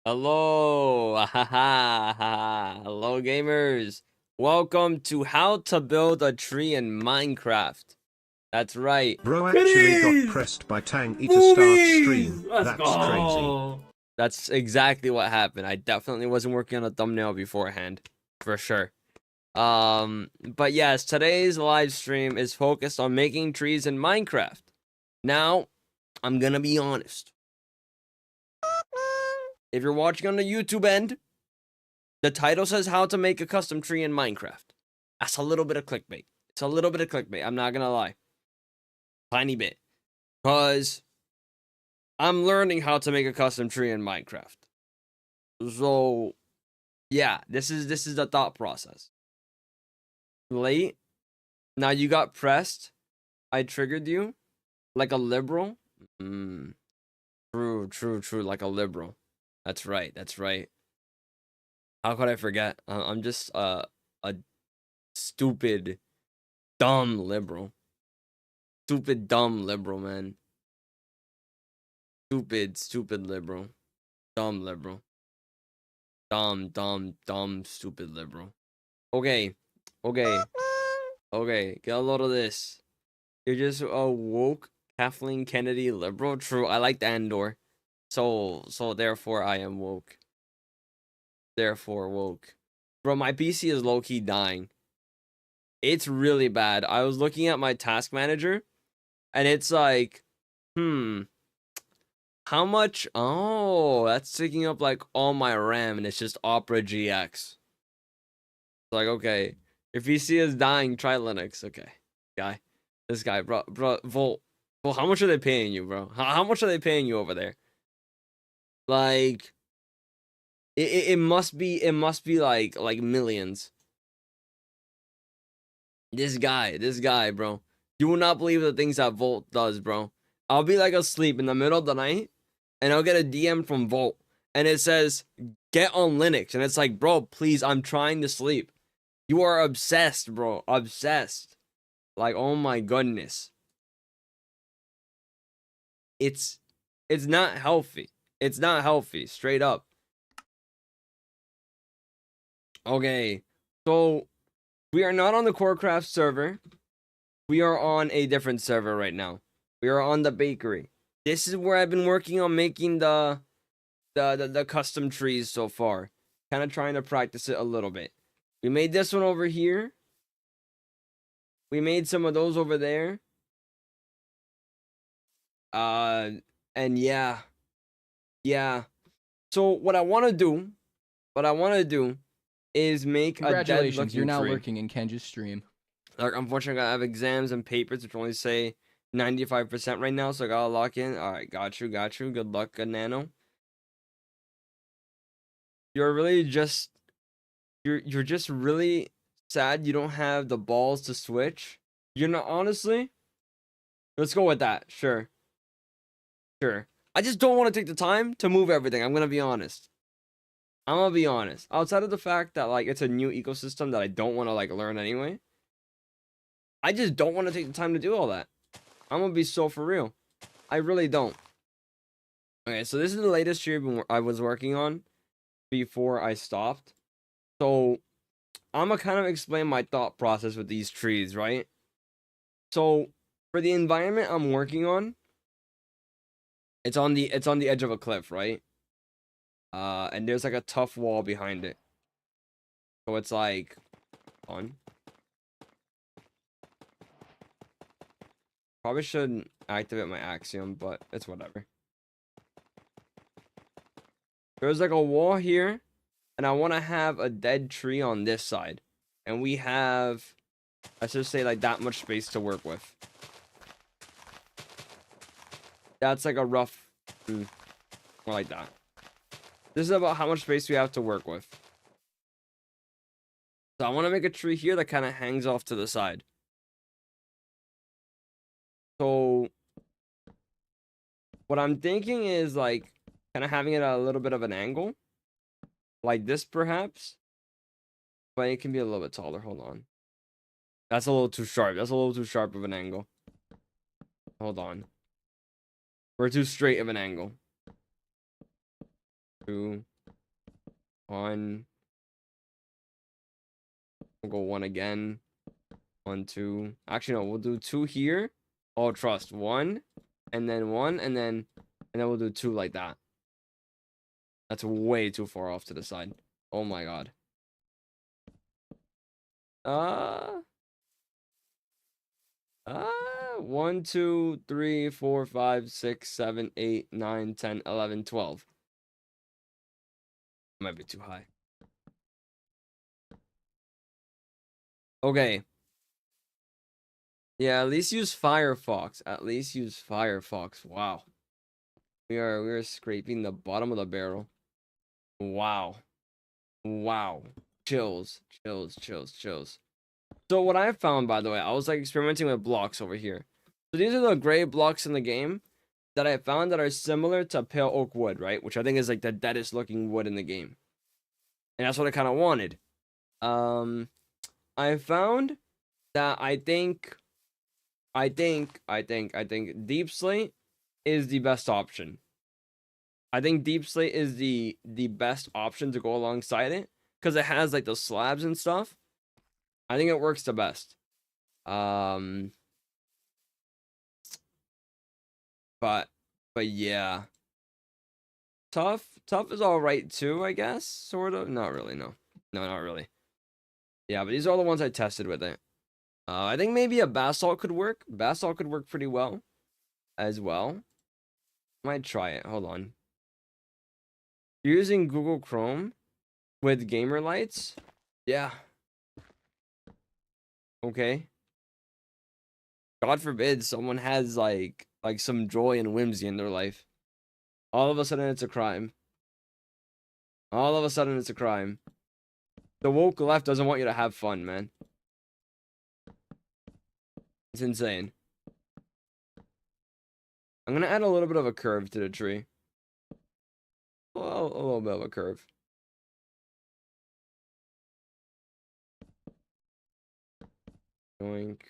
Hello, hello gamers. Welcome to how to build a tree in Minecraft. That's right. Bro actually got Goodies! pressed by Tang E to start Boobies! stream. Let's That's crazy. go! That's exactly what happened. I definitely wasn't working on a thumbnail beforehand, for sure. But yes, today's live stream is focused on making trees in Minecraft. Now, I'm gonna be honest. If you're watching on the YouTube end, the title says how to make a custom tree in Minecraft. That's a little bit of clickbait. It's a little bit of clickbait. I'm not gonna lie. Tiny bit. Because I'm learning how to make a custom tree in Minecraft. So yeah, this is the thought process. Late. Now you got pressed. I triggered you. Like a liberal. True, like a liberal. That's right, that's right. How could I forget? I'm just a stupid, dumb liberal. Stupid, dumb liberal, man. Stupid liberal. Dumb liberal. Dumb, stupid liberal. Okay. Get a load of this. You're just a woke Kathleen Kennedy liberal? True, I like the Andor. So therefore I am woke. Therefore woke. Bro, my PC is low-key dying. It's really bad. I was looking at my task manager, and it's like, how much? Oh, that's taking up like all my RAM, and it's just Opera GX. It's like, okay, if PC is dying, try Linux. Okay, this guy, bro, Volt, how much are they paying you, bro? How much are they paying you over there? Like, it must be like millions. This guy, bro. You will not believe the things that Volt does, bro. I'll be like asleep in the middle of the night, and I'll get a DM from Volt, and it says, get on Linux. And it's like, bro, please, I'm trying to sleep. You are obsessed, bro. Obsessed. Like, oh my goodness. It's not healthy. It's not healthy, straight up. Okay, so we are not on the Corecraft server. We are on a different server right now. We are on the bakery. This is where I've been working on making the custom trees so far. Kind of trying to practice it a little bit. We made this one over here. We made some of those over there. And yeah. So what I want to do is make a dead Congratulations, looking you're now tree. lurking in Kenja's stream. Like, unfortunately, I have exams and papers which only say 95% right now, so I gotta lock in. All right, got you. Good luck, Nano. You're really just you're just really sad you don't have the balls to switch. You're not, honestly. Let's go with that. Sure. I just don't want to take the time to move everything. I'm gonna be honest. Outside of the fact that like it's a new ecosystem that I don't want to like learn anyway. I just don't want to take the time to do all that. I'm gonna be so for real. I really don't. Okay, so this is the latest tree I was working on before I stopped. So I'm gonna kind of explain my thought process with these trees, right? So for the environment I'm working on, it's on the edge of a cliff, right? And there's like a tough wall behind it. So it's like on. Probably shouldn't activate my axiom, but it's whatever. There's like a wall here, and I want to have a dead tree on this side. And we have, let's just say, like that much space to work with. That's like a rough, more like that. This is about how much space we have to work with. So I want to make a tree here that kind of hangs off to the side. So what I'm thinking is like kind of having it at a little bit of an angle. Like this perhaps. But it can be a little bit taller. Hold on. That's a little too sharp. That's a little too sharp of an angle. Hold on. We're too straight of an angle. 2, 1. We'll go 1 again. 1, 2. Actually, no, we'll do 2 here. All trust. 1, and then 1, and then we'll do 2 like that. That's way too far off to the side. Oh my god. 1, 2, 3, 4, 5, 6, 7, 8, 9, 10, 11, 12. Might be too high. Okay. Yeah, at least use Firefox. At least use Firefox. Wow. We are scraping the bottom of the barrel. Wow. Wow. Chills. Chills, chills, chills. So what I found, by the way, I was like experimenting with blocks over here. So these are the gray blocks in the game that I found that are similar to pale oak wood, right? Which I think is like the deadest looking wood in the game. And that's what I kind of wanted. I found that I think deep slate is the best option. I think deep slate is the best option to go alongside it because it has like the slabs and stuff. I think it works the best. But yeah. Tough is all right too, I guess. Sort of. Not really, no. No, not really. Yeah, but these are all the ones I tested with it. I think maybe a basalt could work. Basalt could work pretty well as well. Might try it. Hold on. You're using Google Chrome with gamer lights? Yeah. Okay. God forbid someone has like some joy and whimsy in their life. All of a sudden it's a crime. All of a sudden it's a crime. The woke left doesn't want you to have fun, man. It's insane. I'm gonna add a little bit of a curve to the tree. Well, a little bit of a curve. Doink.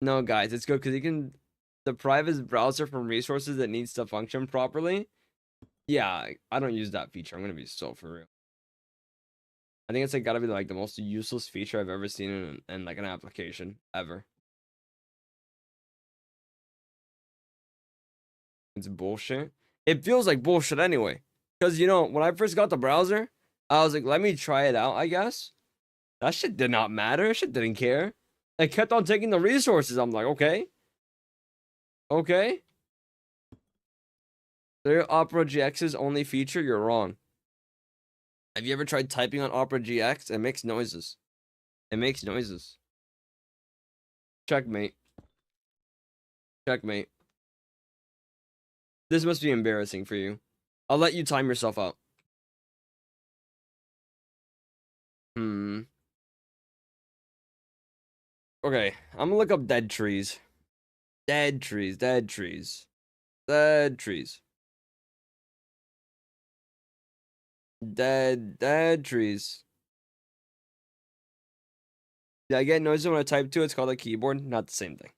No, guys, it's good because you can deprive his browser from resources that needs to function properly. Yeah, I don't use that feature. I'm gonna be so for real. I think it's like gotta be like the most useless feature I've ever seen in like an application ever. It's bullshit. It feels like bullshit anyway. Because you know, when I first got the browser, I was like, let me try it out, I guess. That shit did not matter. Shit didn't care. It kept on taking the resources. I'm like, okay. Okay. They're Opera GX's only feature. You're wrong. Have you ever tried typing on Opera GX? It makes noises. It makes noises. Checkmate. Checkmate. This must be embarrassing for you. I'll let you time yourself out. Okay, I'm gonna look up dead trees. Dead trees, dead trees. Dead trees. Dead trees. Yeah, I get noises when I type to. It's called a keyboard. Not the same thing.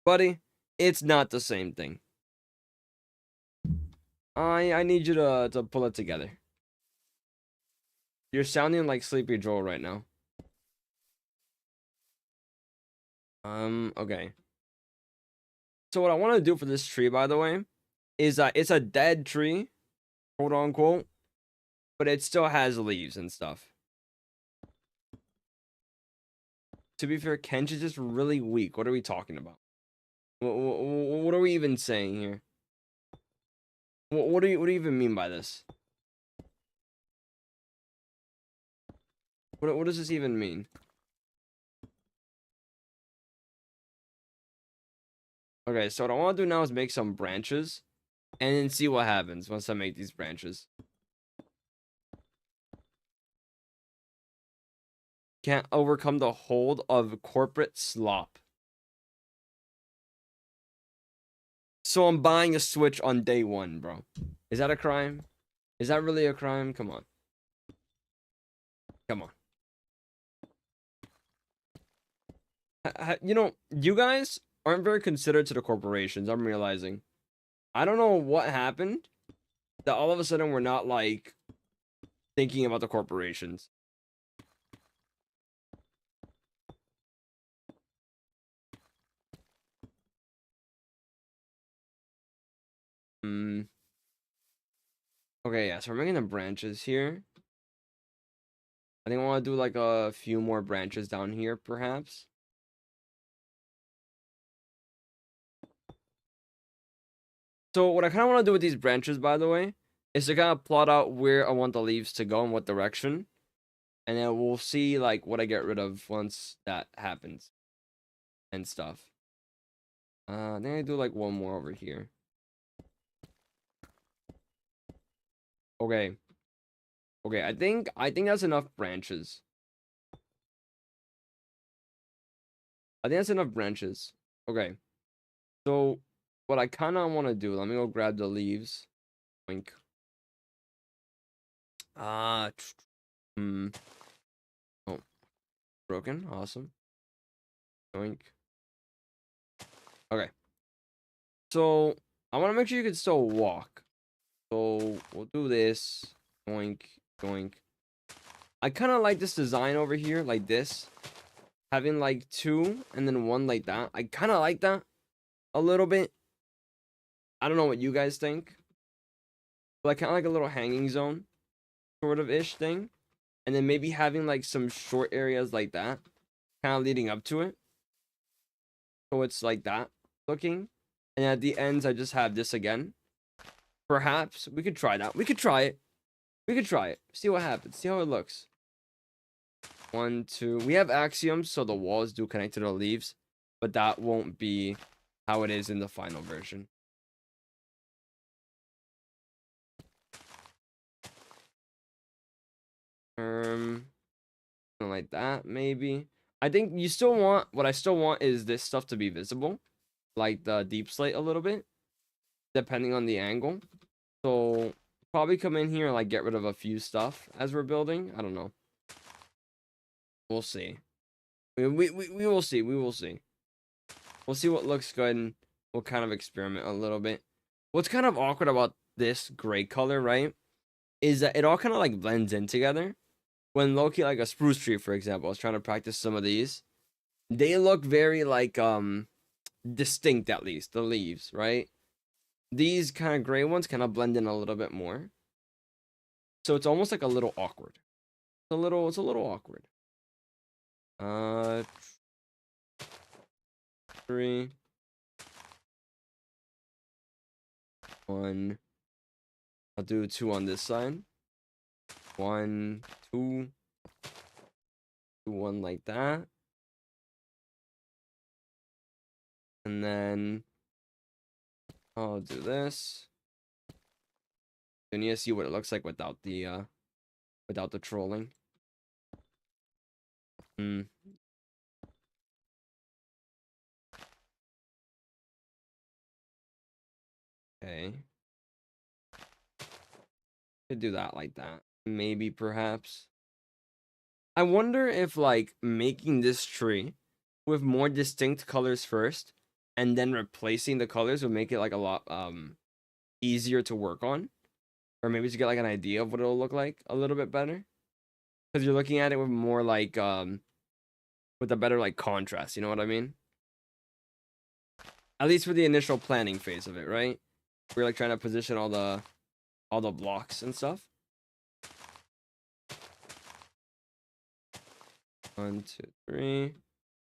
Buddy, it's not the same thing. I need you to pull it together. You're sounding like Sleepy Joel right now. Okay. So what I want to do for this tree, by the way, is it's a dead tree, quote unquote, but it still has leaves and stuff. To be fair, Kench is just really weak. What are we talking about? What are we even saying here? What do you even mean by this? What does this even mean? Okay, so what I want to do now is make some branches and then see what happens once I make these branches. Can't overcome the hold of corporate slop. So I'm buying a Switch on day one, bro. Is that a crime? Is that really a crime? Come on. Come on. You know, you guys aren't very considerate to the corporations. I'm realizing. I don't know what happened that all of a sudden we're not like thinking about the corporations. Hmm. Okay, yeah, so we're making the branches here. I think I want to do like a few more branches down here, perhaps. So what I kind of want to do with these branches, by the way, is to kind of plot out where I want the leaves to go in what direction. And then we'll see like what I get rid of once that happens and stuff. Then I do like one more over here. Okay. Okay, I think that's enough branches. I think that's enough branches. Okay. So what I kind of want to do, let me go grab the leaves. Wink. Hmm. Oh, broken. Awesome. Oink. Okay. So I want to make sure you can still walk. So we'll do this. Oink. Oink. I kind of like this design over here, like this. Having like two and then one like that. I kind of like that a little bit. I don't know what you guys think. But like kind of like a little hanging zone sort of ish thing. And then maybe having like some short areas like that. Kind of leading up to it. So it's like that looking. And at the ends, I just have this again. Perhaps we could try that. We could try it. We could try it. See what happens. See how it looks. 1, 2. We have axioms, so the walls do connect to the leaves. But that won't be how it is in the final version. Something like that, maybe. I think you still want, what I still want is this stuff to be visible. Like the deep slate a little bit. Depending on the angle. So, probably come in here and like get rid of a few stuff as we're building. I don't know. We'll see. We will see. We will see. We'll see what looks good and we'll kind of experiment a little bit. What's kind of awkward about this gray color, right? Is that it all kind of like blends in together. When low-key, like a spruce tree, for example, I was trying to practice some of these. They look very like distinct, at least, the leaves, right? These kind of gray ones kind of blend in a little bit more. So it's almost like a little awkward. It's a little awkward. 3, 1. I'll do 2 on this side. 1, 2. Do 1 like that. And then I'll do this. You need to see what it looks like without the trolling. Okay. Could do that like that. Maybe, perhaps. I wonder if, like, making this tree with more distinct colors first, and then replacing the colors would make it, like, a lot, easier to work on. Or maybe to get, like, an idea of what it'll look like a little bit better. Because you're looking at it with more, like, with a better, like, contrast, you know what I mean? At least for the initial planning phase of it, right? We're, like, trying to position all the blocks and stuff. 1, 2, 3.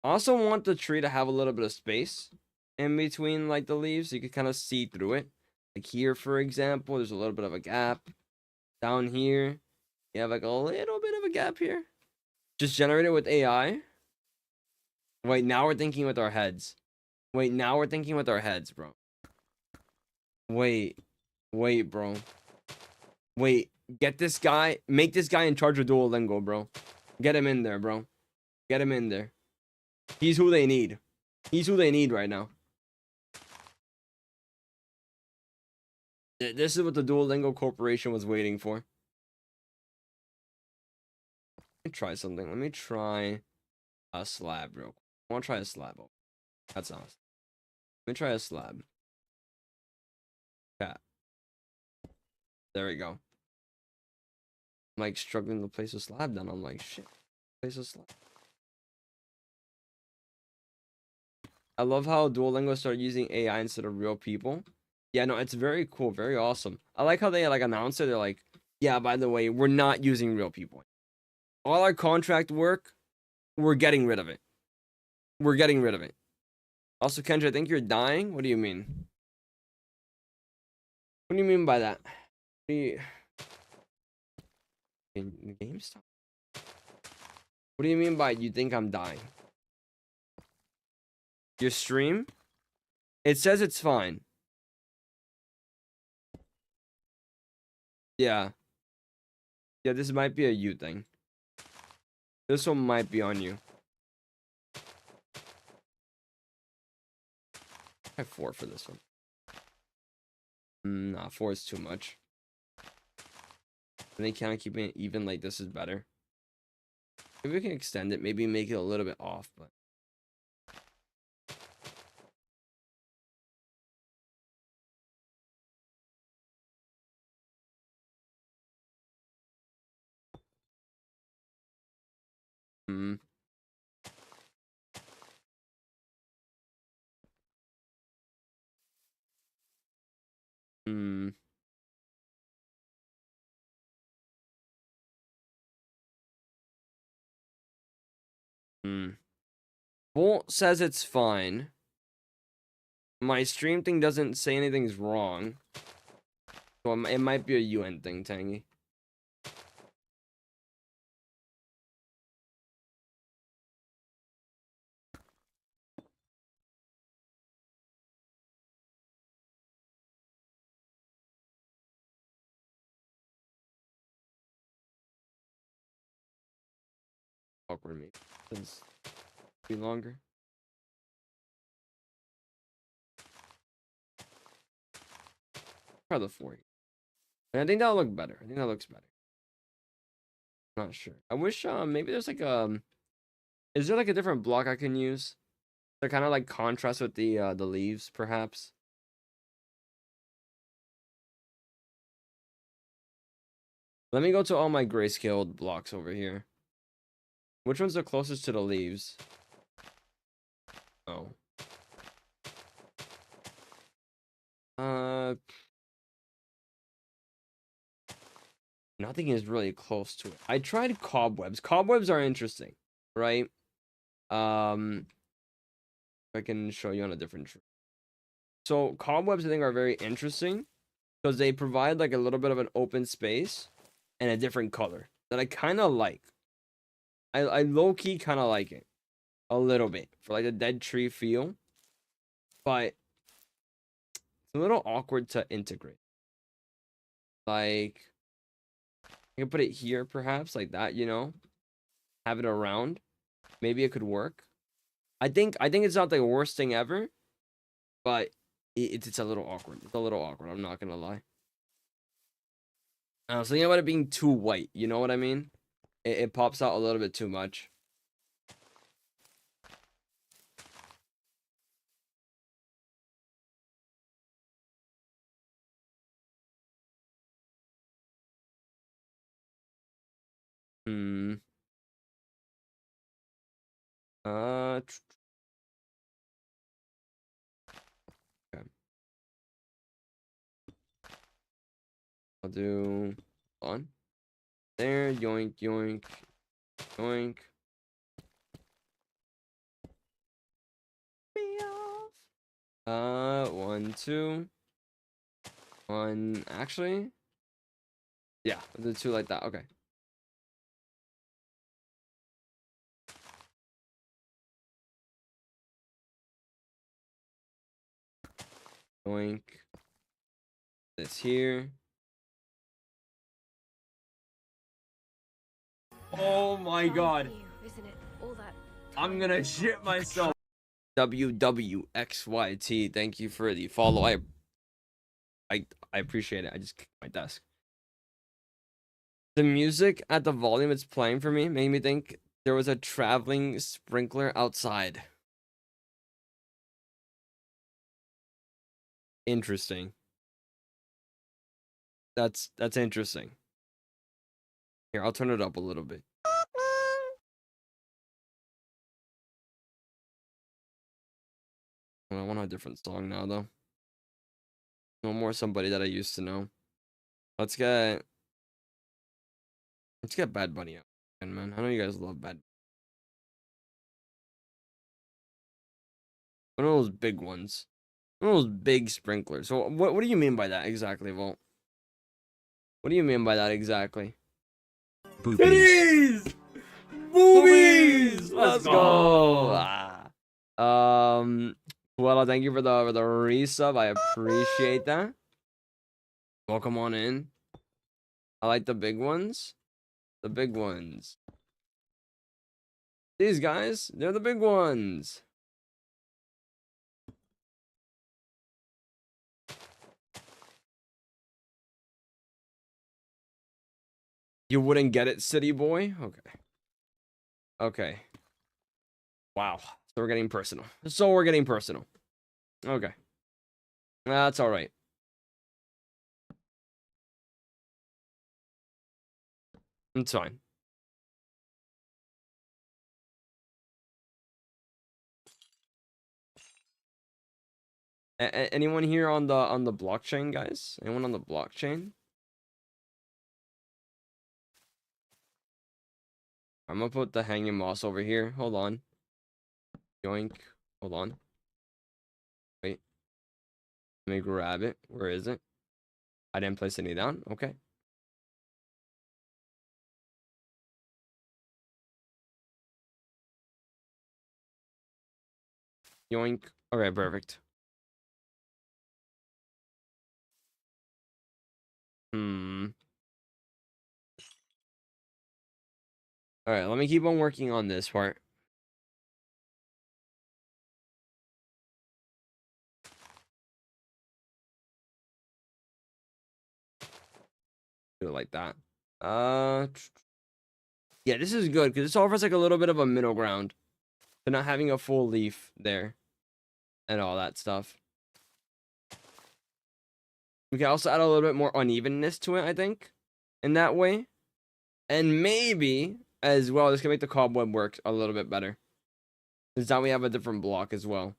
I also want the tree to have a little bit of space in between like the leaves so you can kind of see through it. Like here, for example, there's a little bit of a gap. Down here, you have like a little bit of a gap here. Just generated with AI. Wait, now we're thinking with our heads. Wait, now we're thinking with our heads, bro. Wait, bro. Wait, get this guy, make this guy in charge of Duolingo, bro. Get him in there, bro. Get him in there. He's who they need. He's who they need right now. This is what the Duolingo Corporation was waiting for. Let me try something. Let me try a slab real quick. I want to try a slab. Oh, that's awesome. Let me try a slab. Yeah. There we go. I'm like struggling to place a slab down. I'm like, shit, place a slab. I love how Duolingo started using AI instead of real people. Yeah, no, it's very cool, very awesome. I like how they like announce it. They're like, yeah, by the way, we're not using real people. All our contract work, we're getting rid of it. We're getting rid of it. Also, Kendra, I think you're dying. What do you mean? What do you mean by that? What do you... In GameStop? What do you mean by you think I'm dying? Your stream? It says it's fine. Yeah. Yeah, this might be a you thing. This one might be on you. I have 4 for this one. Nah, 4 is too much. I think kind of keeping it even like this is better. Maybe we can extend it. Maybe make it a little bit off, but. Hmm. Hmm. Hmm. Bolt says it's fine. My stream thing doesn't say anything's wrong. So it might be a UN thing, Tangy. Awkward me. It's be longer. Try the 4. And I think that'll look better. I think that looks better. Not sure. I wish maybe there's like is there like a different block I can use? To kind of like contrast with the leaves, perhaps. Let me go to all my grayscaled blocks over here. Which one's the closest to the leaves? Oh. Nothing is really close to it. I tried cobwebs. Cobwebs are interesting, right? I can show you on a different tree. So cobwebs I think are very interesting because they provide like a little bit of an open space and a different color that I kind of like. I low-key kind of like it a little bit for like a dead tree feel, but it's a little awkward to integrate. Like I can put it here perhaps like that, you know, have it around. Maybe it could work. I think it's not the worst thing ever, but it's a little awkward. It's a little awkward. I'm not gonna lie. I was thinking about it being too white. You know what I mean? It pops out a little bit too much. Hmm. Okay. I'll do on there. Yoink, yoink, yoink. Me off. 1, 2. 1. Actually, yeah, the 2 like that. Okay. Yoink. This here. Oh my god. I'm gonna shit myself. WWXYT, thank you for the follow. I appreciate it. I just kicked my desk. The music at the volume it's playing for me made me think there was a traveling sprinkler outside. Interesting. That's interesting. Here, I'll turn it up a little bit. I want a different song now, though. No more somebody that I used to know. Let's get Bad Bunny out, again, man. I know you guys love Bad. One of those big ones. One of those big sprinklers. So what do you mean by that exactly, Volt? What do you mean by that exactly? Boobies. Titties! Boobies! Let's go! Well, thank you for the resub. I appreciate that. Welcome on in. I like the big ones. The big ones. These guys, they're the big ones. You wouldn't get it, city boy? Okay. Okay. Wow. So we're getting personal. Okay. That's all right. It's fine. Anyone here on the blockchain, guys? Anyone on the blockchain? I'm gonna put the hanging moss over here. Hold on. Yoink. Hold on. Wait. Let me grab it. Where is it? I didn't place any down. Okay. Yoink. Okay, perfect. Alright, let me keep on working on this part. Do it like that. Yeah, this is good because this offers like a little bit of a middle ground to not having a full leaf there and all that stuff. We can also add a little bit more unevenness to it, I think, in that way. And maybe, as well, this can make the cobweb work a little bit better. Since now we have a different block as well.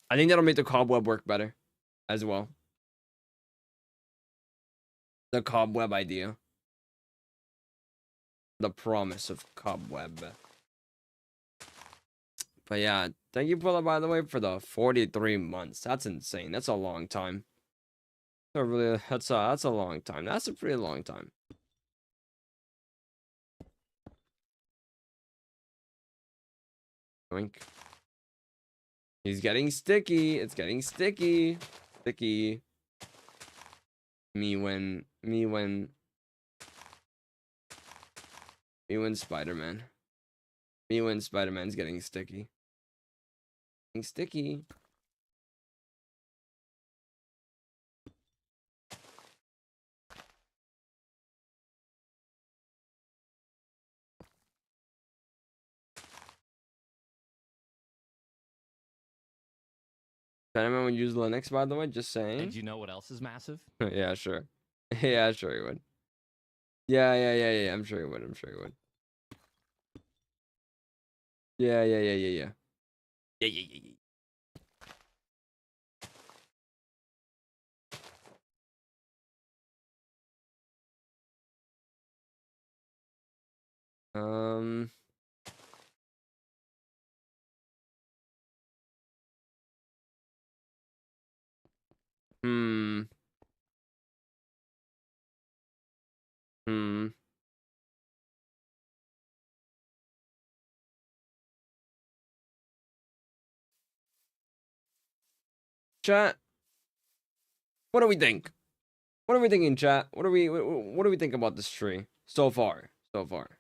I think that'll make the cobweb work better as well. The cobweb idea. The promise of cobweb. But yeah, thank you, Pulla, by the way, for the 43 months. That's insane. That's a long time. That's a long time. That's a pretty long time. Oink. He's getting sticky. It's getting sticky. Sticky. Me when Spider-Man. Me when Spider-Man's getting sticky. Getting sticky. Spider-Man would use Linux, by the way, just saying. And do you know what else is massive? Yeah, sure. Yeah, sure he would. Yeah. I'm sure he would. Yeah. Yeah. Um. Hmm. Chat. What do we think? What are we thinking, chat? What do we think about this tree so far? So far.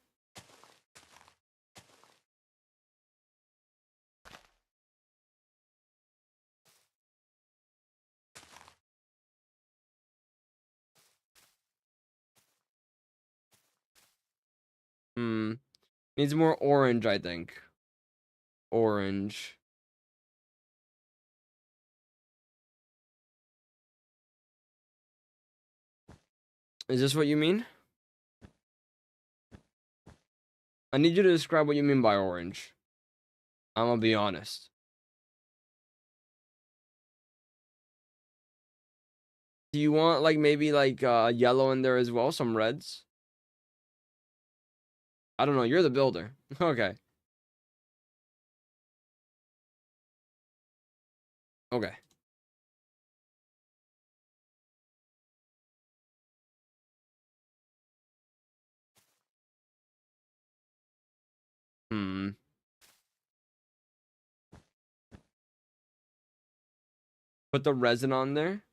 Needs more orange, I think. Orange. Is this what you mean? I need you to describe what you mean by orange. I'm gonna be honest. Do you want like maybe like yellow in there as well? Some reds? I don't know. You're the builder. Okay. Okay. Hmm. Put the resin on there?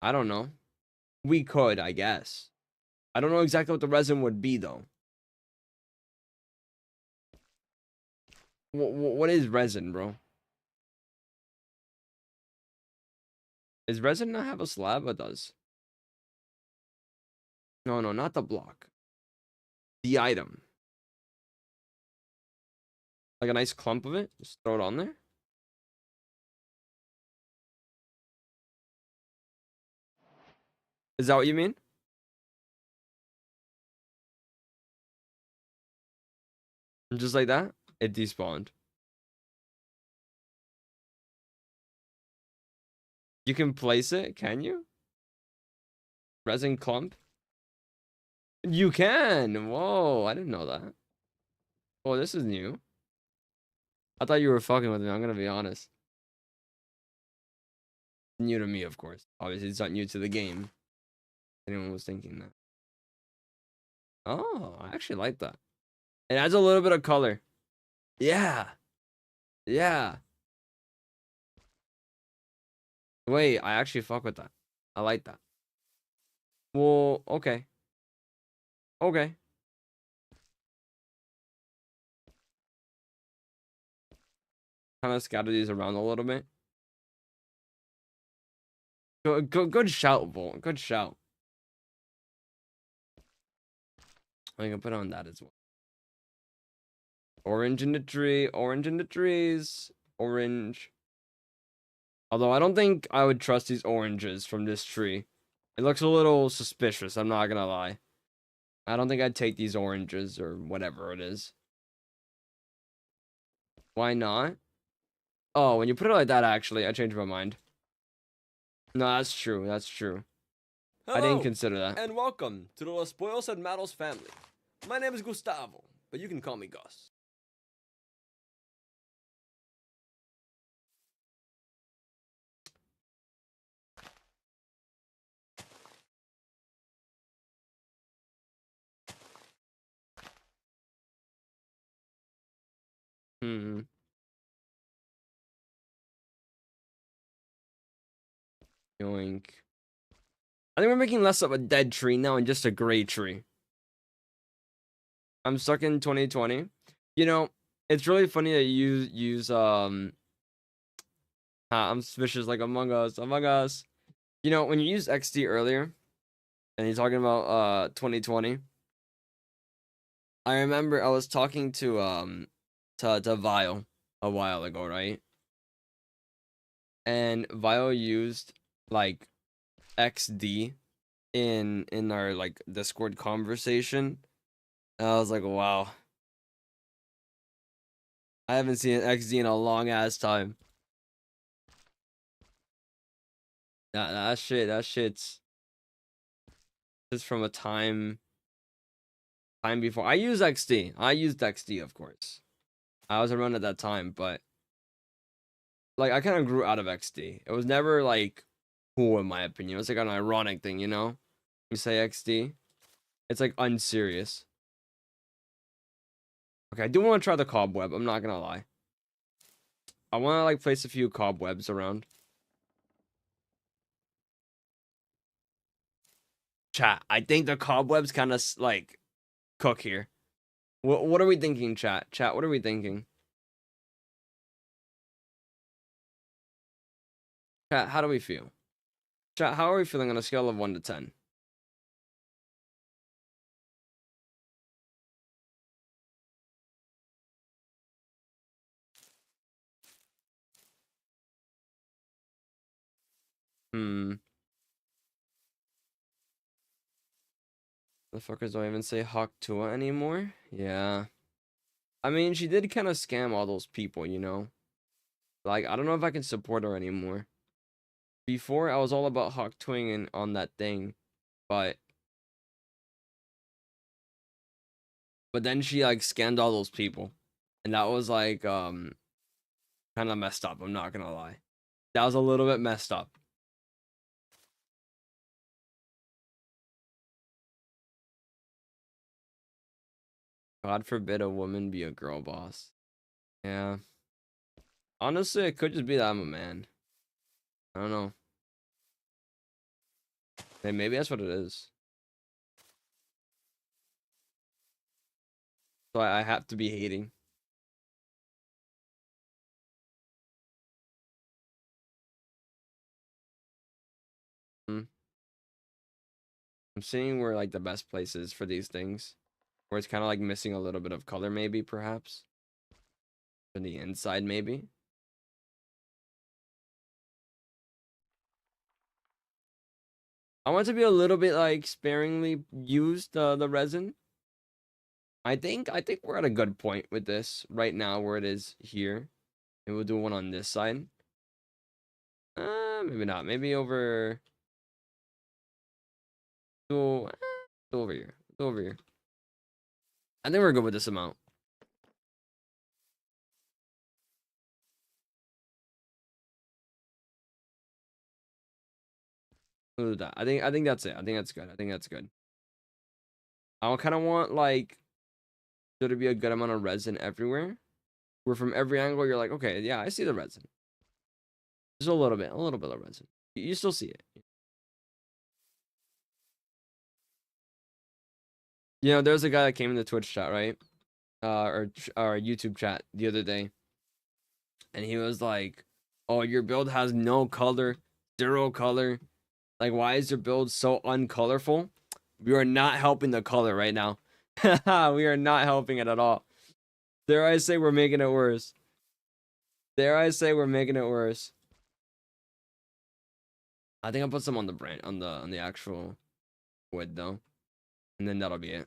I don't know. We could, I guess. I don't know exactly what the resin would be though. What is resin, bro? Is resin not have a slab? It does. No, no, not the block. The item. Like a nice clump of it. Just throw it on there. Is that what you mean? Just like that? It despawned. You can place it, can you? Resin clump? You can! Whoa, I didn't know that. Oh, this is new. I thought you were fucking with me, I'm gonna be honest. New to me, of course. Obviously, it's not new to the game. Anyone was thinking that. Oh, I actually like that. It adds a little bit of color. Yeah. Yeah. Wait, I actually fuck with that. I like that. Well, okay. Okay. Kind of scatter these around a little bit. Good shout, Volt. Good shout. I can put on that as well. Orange in the tree. Orange in the trees. Orange. Although I don't think I would trust these oranges from this tree. It looks a little suspicious, I'm not gonna lie. I don't think I'd take these oranges or whatever it is. Why not? Oh, when you put it like that, actually, I changed my mind. No, that's true. That's true. I didn't Hello, consider that. and welcome to the Los Pollos and Matos family. My name is Gustavo, but you can call me Gus. Hmm. Yoink. I think we're making less of a dead tree now and just a gray tree. I'm stuck in 2020. You know, it's really funny that you use I'm suspicious like Among Us. Among Us. You know, when you used XD earlier and you're talking about 2020, I remember I was talking to Vile a while ago, right? And Vile used like XD in our like Discord conversation. And I was like, wow. I haven't seen an XD in a long ass time. That shit's just from a time before. I used XD. I used XD, of course. I was around at that time, but like I kind of grew out of XD. It was never like cool in my opinion. It was like an ironic thing, you know? You say XD, it's like unserious. Okay, I do want to try the cobweb. I'm not gonna lie. I want to like place a few cobwebs around. Chat. I think the cobwebs kind of like cook here. What are we thinking, chat? Chat, what are we thinking? Chat, how do we feel? Chat, how are we feeling on a scale of 1 to 10? Hmm. The fuckers don't even say Hawk Tua anymore. Yeah. I mean, she did kind of scam all those people, you know? Like, I don't know if I can support her anymore. Before, I was all about Hawk Twing and on that thing, but then she like scammed all those people, and that was like kind of messed up. I'm not gonna lie, that was a little bit messed up. God forbid a woman be a girl boss. Yeah. Honestly, it could just be that I'm a man. I don't know. Hey, maybe that's what it is. So I have to be hating. Hmm. I'm seeing where like the best place is for these things. Where it's kind of like missing a little bit of color, maybe, perhaps. On the inside, maybe. I want it to be a little bit like sparingly used, the resin. I think we're at a good point with this right now where it is here. And we'll do one on this side. Maybe not. Maybe over. Do over here. Do over here. I think we're good with this amount. We'll do that. I think that's it. I think that's good. I think that's good. I kind of want like there to be a good amount of resin everywhere. Where from every angle you're like, okay, yeah, I see the resin. Just a little bit of resin. You still see it. You know, there's a guy that came in the Twitch chat, right? Or YouTube chat the other day, and he was like, "Oh, your build has no color, zero color. Like, why is your build so uncolorful? We are not helping the color right now. We are not helping it at all. Dare I say we're making it worse? Dare I say we're making it worse? I think I'll put some on the brand on the actual wood though, and then that'll be it."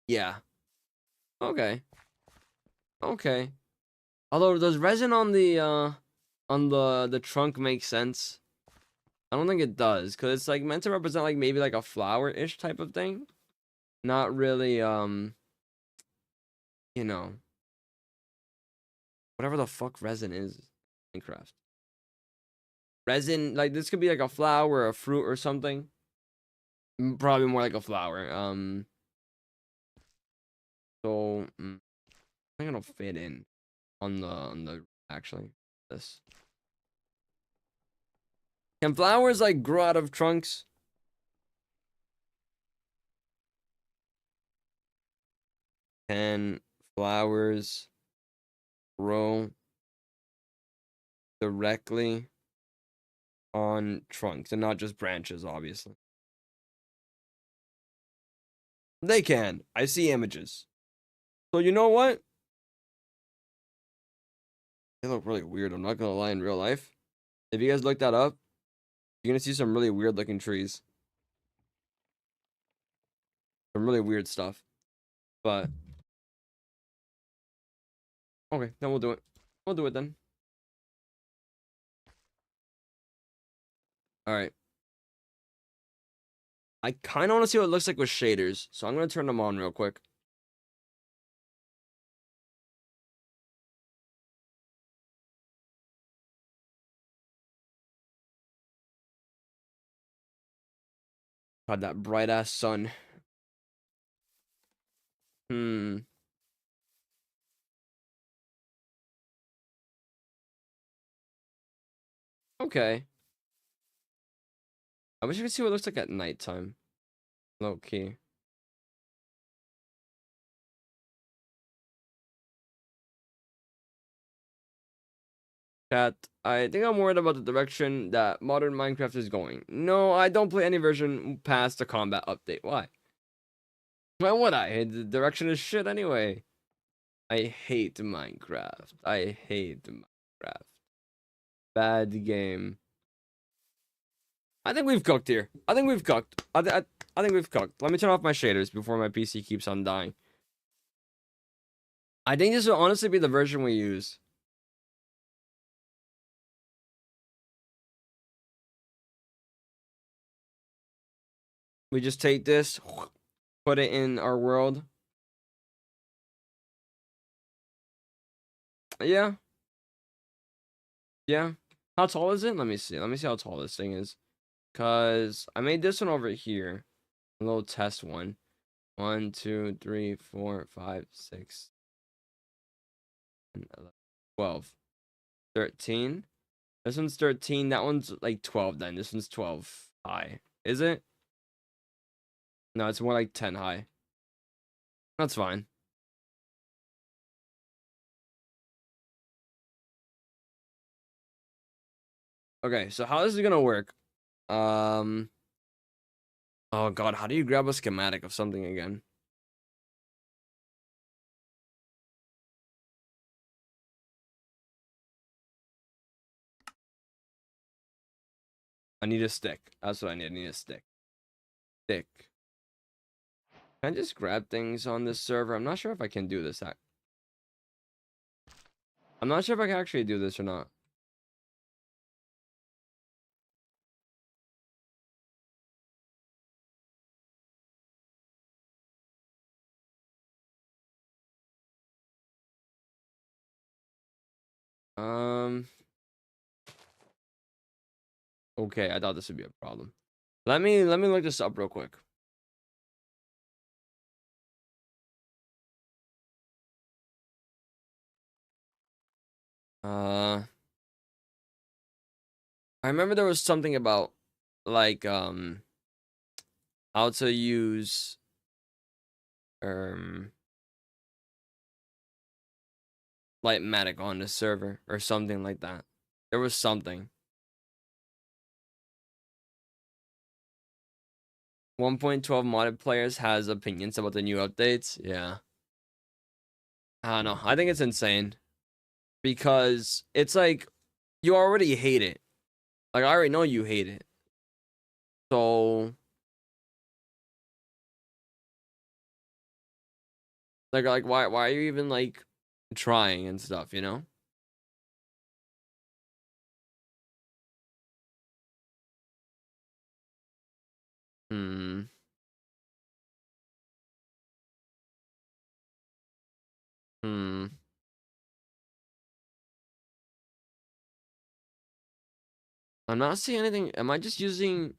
Yeah. Okay. Okay. Although does resin on the trunk make sense? I don't think it does, because it's like meant to represent like maybe like a flower-ish type of thing. Not really you know, whatever the fuck resin is in Minecraft. Resin, like this could be like a flower, a fruit or something. Probably more like a flower. So I think it'll fit in on the actually this. Can flowers like grow out of trunks? Can flowers grow directly on trunks and not just branches, obviously? They can. I see images. So you know what? They look really weird. I'm not gonna lie, in real life. If you guys look that up, you're gonna see some really weird looking trees. Some really weird stuff. But okay, then we'll do it. We'll do it then. Alright. I kinda wanna see what it looks like with shaders, so I'm gonna turn them on real quick. God, that bright ass sun. Hmm. Okay. I wish I could see what it looks like at nighttime. Low key. Chat, I think I'm worried about the direction that modern Minecraft is going. No, I don't play any version past the combat update. Why? Why would I? The direction is shit anyway. I hate Minecraft. I hate Minecraft. Bad game. I think we've cooked here. I think we've cooked. I think we've cooked. Let me turn off my shaders before my PC keeps on dying. I think this will honestly be the version we use. We just take this, put it in our world. Yeah. Yeah. How tall is it? Let me see. Let me see how tall this thing is. Because I made this one over here. A little test one. 1, 2, 3, 4, 5, 6, 12. 13. This one's 13. That one's like 12 then. This one's 12 high. Is it? No, it's more like 10 high. That's fine. Okay, so how this is gonna work? Oh god, how do you grab a schematic of something again? I need a stick. That's what I need. I need a stick. Stick. Can I just grab things on this server? I'm not sure if I can do this. I'm not sure if I can actually do this or not. Okay, I thought this would be a problem. Let me look this up real quick. I remember there was something about like how to use Lightmatic on the server or something like that. There was something. 1.12 modded players has opinions about the new updates. Yeah. I don't know. I think it's insane. Because it's like you already hate it. Like I already know you hate it. So like why are you even like trying and stuff, you know? Hmm. Hmm. I'm not seeing anything. Am I using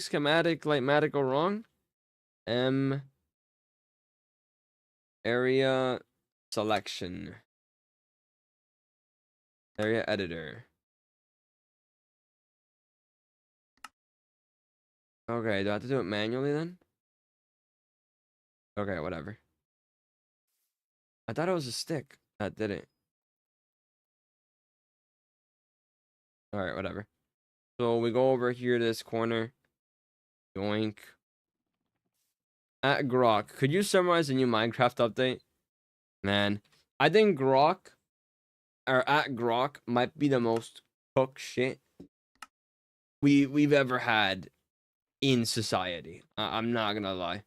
schematic Lightmatic or wrong? Area selection. Area editor. Okay, do I have to do it manually then? Okay, whatever. I thought it was a stick that did it. Alright, whatever. So we go over here to this corner. Yoink. At Grok, could you summarize the new Minecraft update? Man, I think Grok, or at Grok, might be the most cooked shit we've ever had in society. I'm not gonna lie.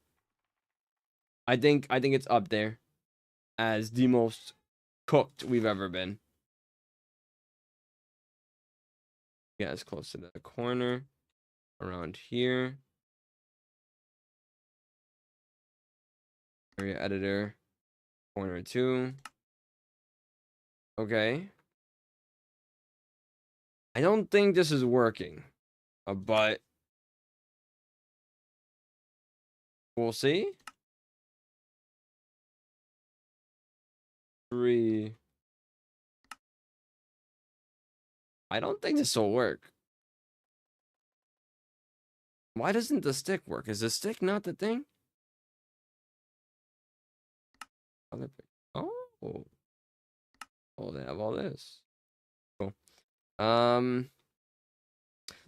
I think it's up there as the most cooked we've ever been. Yeah, it's close to the corner. Around here. Area editor. Corner 2. Okay. I don't think this is working. But we'll see. 3. I don't think this will work. Why doesn't the stick work? Is the stick not the thing? Oh. Oh, they have all this. Cool.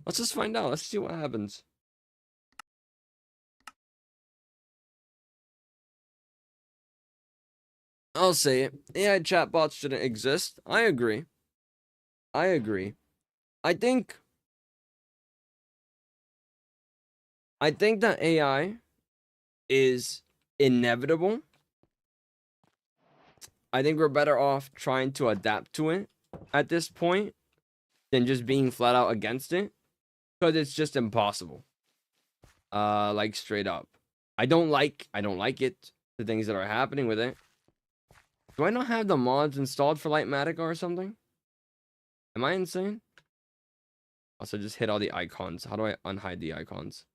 Let's just find out. Let's see what happens. I'll say it. AI chatbots shouldn't exist. I agree. I agree. I think that AI is inevitable. I think we're better off trying to adapt to it at this point than just being flat out against it, because it's just impossible. Like straight up. I don't like it, the things that are happening with it. Do I not have the mods installed for Lightmatica or something? Am I insane? Also, just hit all the icons. How do I unhide the icons?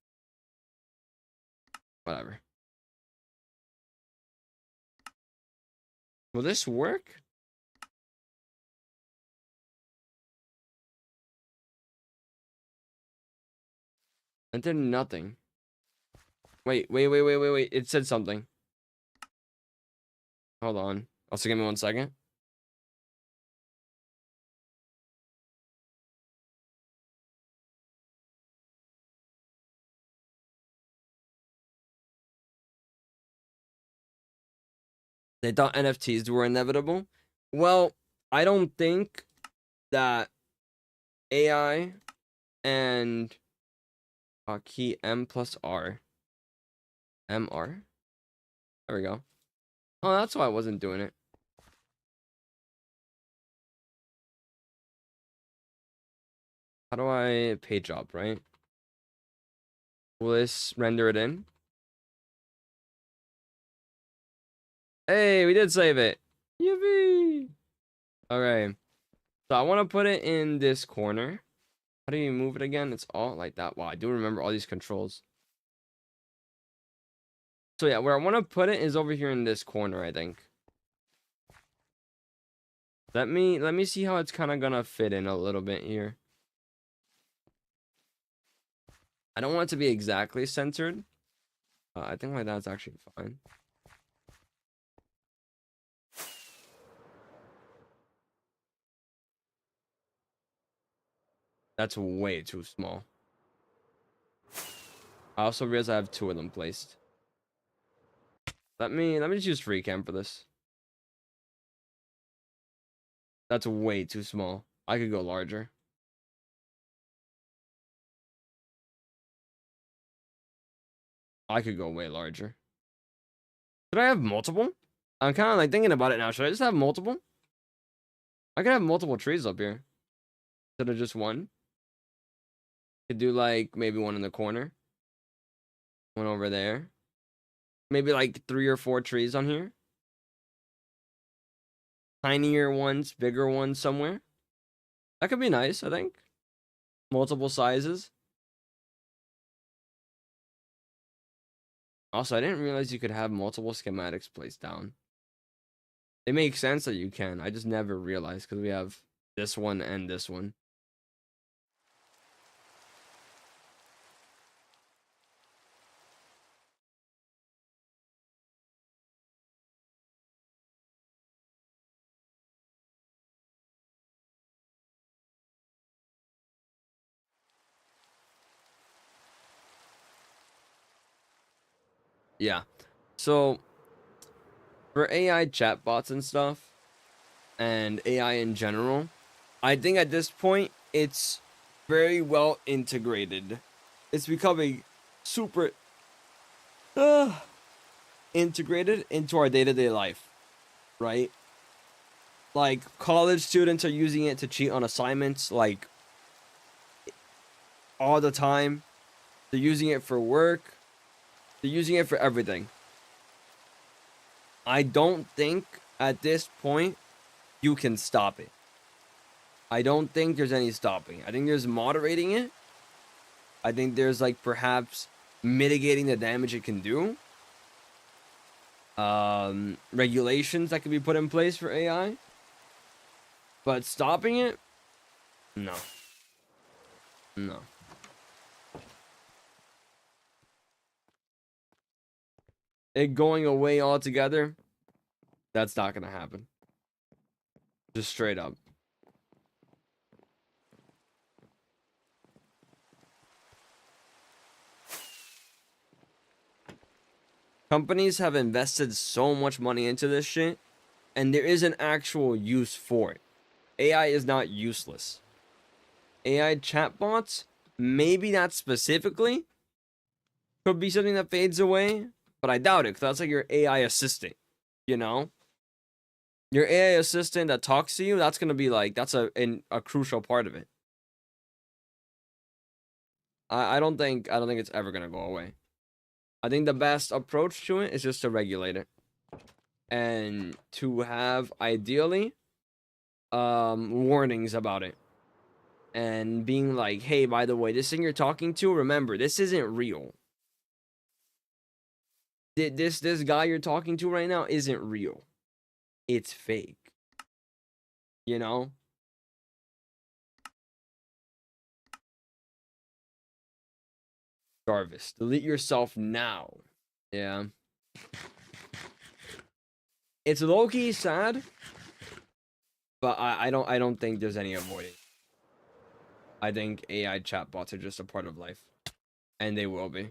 Whatever. Will this work? It did nothing. Wait. It said something. Hold on. Also, give me 1 second. They thought NFTs were inevitable. Well, I don't think that AI and key M plus R. MR. There we go. Oh, that's why I wasn't doing it. How do I page up, right? Will this render it in? Hey, we did save it. Yippee! Okay. So I want to put it in this corner. How do you move it again? It's all like that. Wow, I do remember all these controls. So yeah, where I want to put it is over here in this corner, I think. Let me see how it's kind of gonna fit in a little bit here. I don't want it to be exactly centered. I think like that's actually fine. That's way too small. I also realize I have 2 of them placed. Let me just use free cam for this. That's way too small. I could go larger. I could go way larger. Should I have multiple? I'm kind of like thinking about it now. Should I just have multiple? I could have multiple trees up here instead of just one. Could do like maybe one in the corner, one over there, maybe like 3 or 4 trees on here. Tinier ones, bigger ones somewhere. That could be nice, I think. Multiple sizes. Also, I didn't realize you could have multiple schematics placed down. It makes sense that you can. I just never realized because we have this one and this one. Yeah. So for AI chatbots and stuff, and AI in general, I think at this point it's very well integrated. It's becoming super integrated into our day-to-day life, right? Like college students are using it to cheat on assignments like all the time. They're using it for work. They're using it for everything. I don't think at this point you can stop it. I don't think there's any stopping. I think there's moderating it. I think there's like perhaps mitigating the damage it can do. Regulations that can be put in place for AI. But stopping it? No. No. It going away altogether? That's not gonna happen. Just straight up. Companies have invested so much money into this shit And there is an actual use for it. AI is not useless. AI chatbots, maybe not specifically, could be something that fades away, but I doubt it, because that's like your AI assistant, you know? Your AI assistant that talks to you, that's going to be like, that's a crucial part of it. I don't think it's ever going to go away. I think the best approach to it is just to regulate it. And to have, ideally, warnings about it. And being like, hey, by the way, this thing you're talking to, remember, this isn't real. This guy you're talking to right now isn't real. It's fake. You know? Jarvis, delete yourself now. Yeah. It's low-key sad, but I don't think there's any avoiding. I think AI chatbots are just a part of life. And they will be.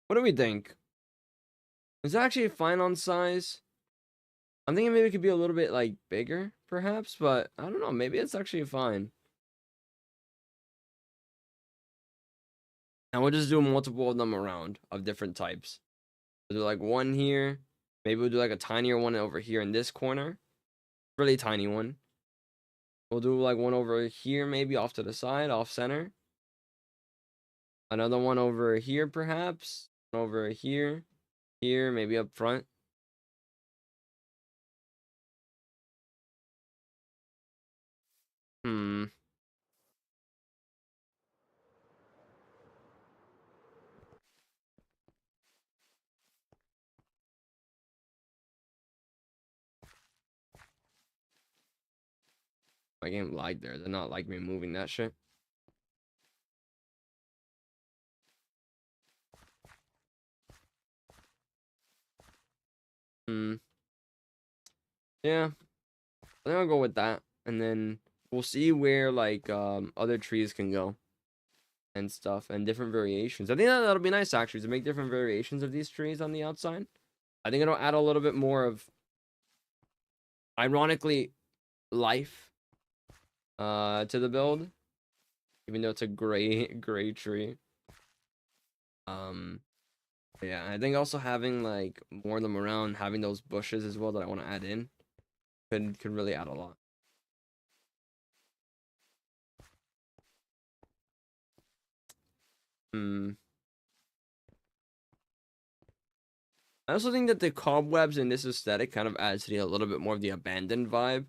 What do we think? Is it actually fine on size? I'm thinking maybe it could be a little bit like bigger, perhaps, but I don't know. Maybe it's actually fine. And we'll just do multiple of them around of different types. We'll do like one here. Maybe we'll do like a tinier one over here in this corner. Really tiny one. We'll do like one over here, maybe off to the side, off center. Another one over here, perhaps. One over here. Here, maybe up front. Hmm. My game lagged there. They're not like me moving that shit. Hmm. Yeah. I think I'll go with that. And then we'll see where like other trees can go. And stuff. And different variations. I think that'll be nice actually to make different variations of these trees on the outside. I think it'll add a little bit more of, ironically, life to the build. Even though it's a gray tree. Yeah, I think also having like more of them around, having those bushes as well that I want to add in could really add a lot. Hmm. I also think that the cobwebs in this aesthetic kind of adds to a little bit more of the abandoned vibe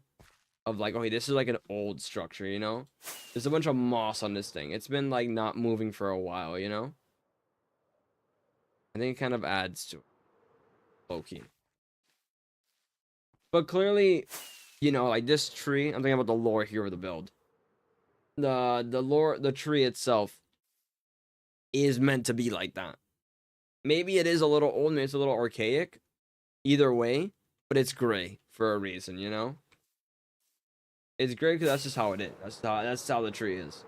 of like, okay, this is like an old structure, you know? There's a bunch of moss on this thing. It's been like not moving for a while, you know? I think it kind of adds to it. Low key. But clearly, you know, like this tree, I'm thinking about the lore here of the build. The tree itself is meant to be like that. Maybe it is a little old, maybe it's a little archaic. Either way, but it's gray for a reason, you know? It's gray because that's just how it is. That's how the tree is.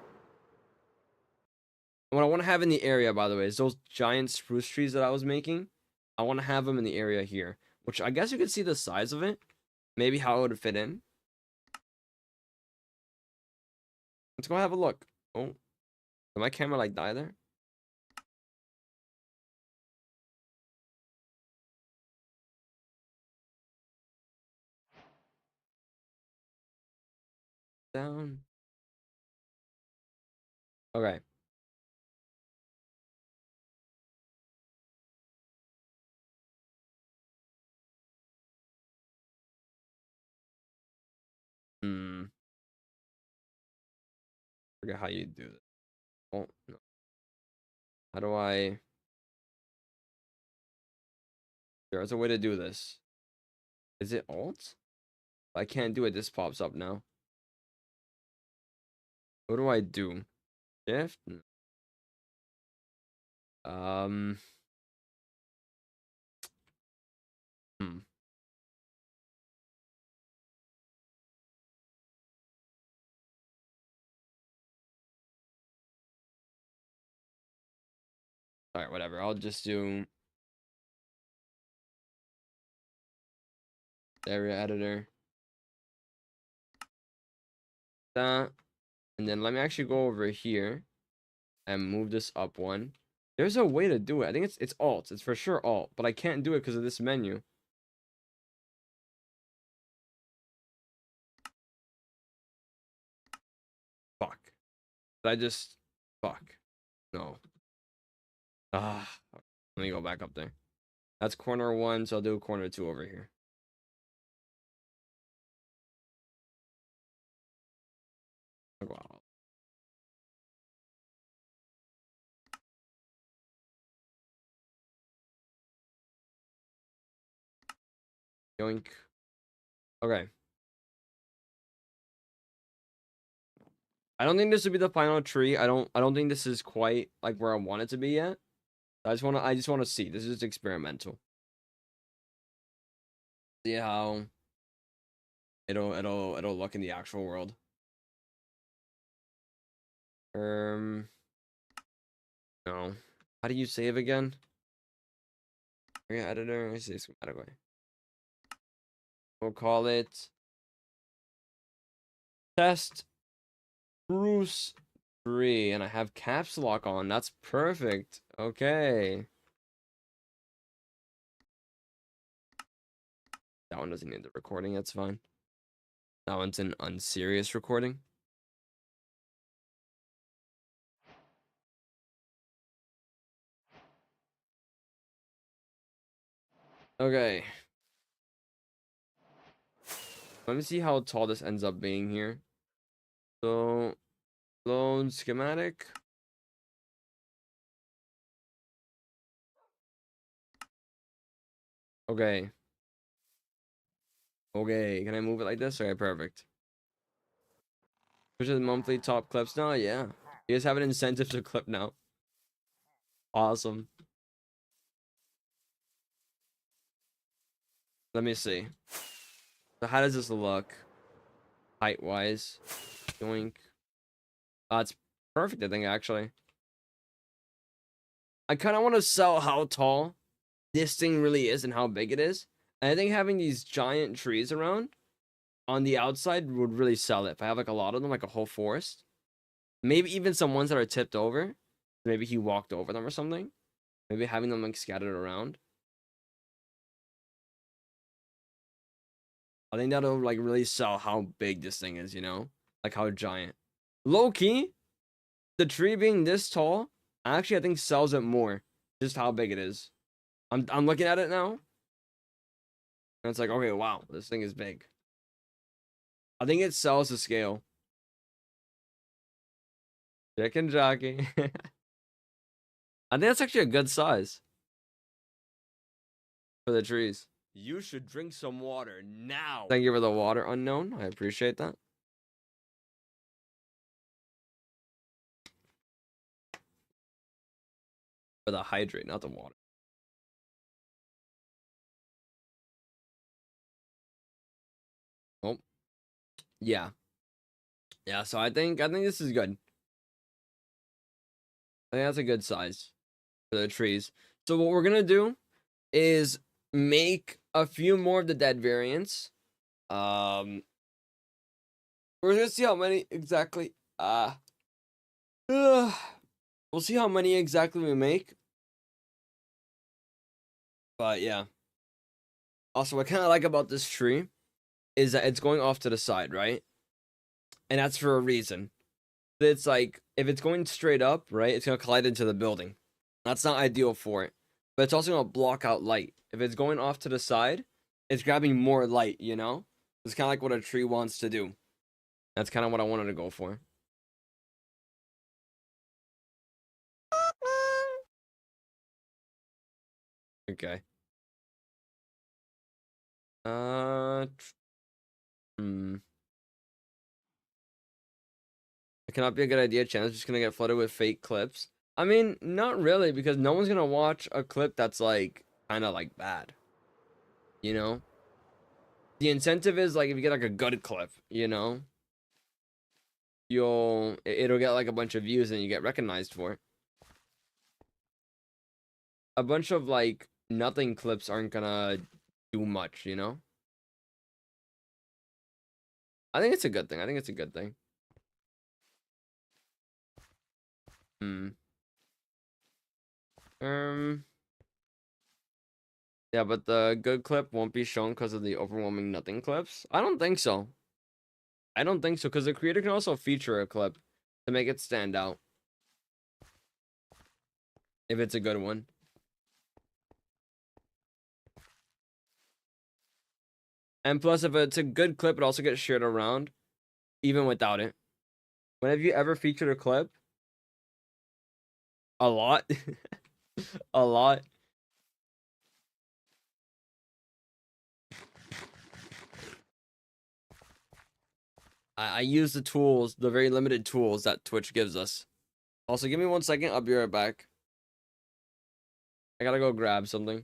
What I want to have in the area, by the way, is those giant spruce trees that I was making. I want to have them in the area here, which I guess you could see the size of it. Maybe how it would fit in. Let's go have a look. Oh, did my camera like die there? Down. Okay. Hmm. Forget how you do this. Oh, no. How do I... There's a way to do this. Is it Alt? I can't do it. This pops up now. What do I do? Shift? Um... Hmm. All right, whatever. I'll just do area editor. That. And then let me actually go over here and move this up one. There's a way to do it. I think it's Alt. It's for sure Alt, but I can't do it because of this menu. Fuck. Did I just fuck? No. Ah. Let me go back up there. That's corner 1, so I'll do corner 2 over here. Wow. Yoink. Okay. I don't think this would be the final tree. I don't think this is quite like where I want it to be yet. I just want to see. This is experimental. See how it'll look in the actual world. No. How do you save again? Area editor. I say schematically. We'll call it test Bruce 3, and I have caps lock on. That's perfect. Okay. That one doesn't need the recording. That's fine. That one's an unserious recording. Okay. Let me see how tall this ends up being here. So, load schematic. Okay. Okay, can I move it like this? Okay, perfect. Which is monthly top clips now? Yeah. You guys have an incentive to clip now. Awesome. Let me see. So how does this look? Height-wise. Yoink. It's perfect, I think, actually. I kind of want to sell how tall this thing really is and how big it is. And I think having these giant trees around on the outside would really sell it. If I have like a lot of them, like a whole forest. Maybe even some ones that are tipped over. Maybe he walked over them or something. Maybe having them like scattered around. I think that'll like really sell how big this thing is, you know? Like how giant. Low key, the tree being this tall, actually I think sells it more. Just how big it is. I'm looking at it now. And it's like, okay, wow, this thing is big. I think it sells the scale. Chicken jockey. I think that's actually a good size for the trees. You should drink some water now. Thank you for the water, unknown. I appreciate that. For the hydrate, not the water. Oh, yeah, yeah. So I think this is good. I think that's a good size for the trees. So what we're gonna do is make a few more of the dead variants. We're gonna see how many exactly. We'll see how many exactly we make. But yeah. Also, what I kind of like about this tree is that it's going off to the side, right? And that's for a reason. It's like, if it's going straight up, right, it's going to collide into the building. That's not ideal for it. But it's also going to block out light. If it's going off to the side, it's grabbing more light, you know? It's kind of like what a tree wants to do. That's kind of what I wanted to go for. Okay. It cannot be a good idea. Channel's just gonna get flooded with fake clips. I mean, not really, because no one's gonna watch a clip that's like kind of like bad. You know? The incentive is like if you get like a good clip, you know, it'll get like a bunch of views and you get recognized for it. a bunch of like nothing clips aren't gonna do much, you know? I think it's a good thing. I think it's a good thing. Hmm. Um. Yeah, but the good clip won't be shown because of the overwhelming nothing clips. I don't think so. I don't think so because the creator can also feature a clip to make it stand out if it's a good one. And plus, if it's a good clip, it also gets shared around, even without it. When have you ever featured a clip? A lot. A lot. I use the tools, the very limited tools that Twitch gives us. Also, give me 1 second. I'll be right back. I gotta go grab something.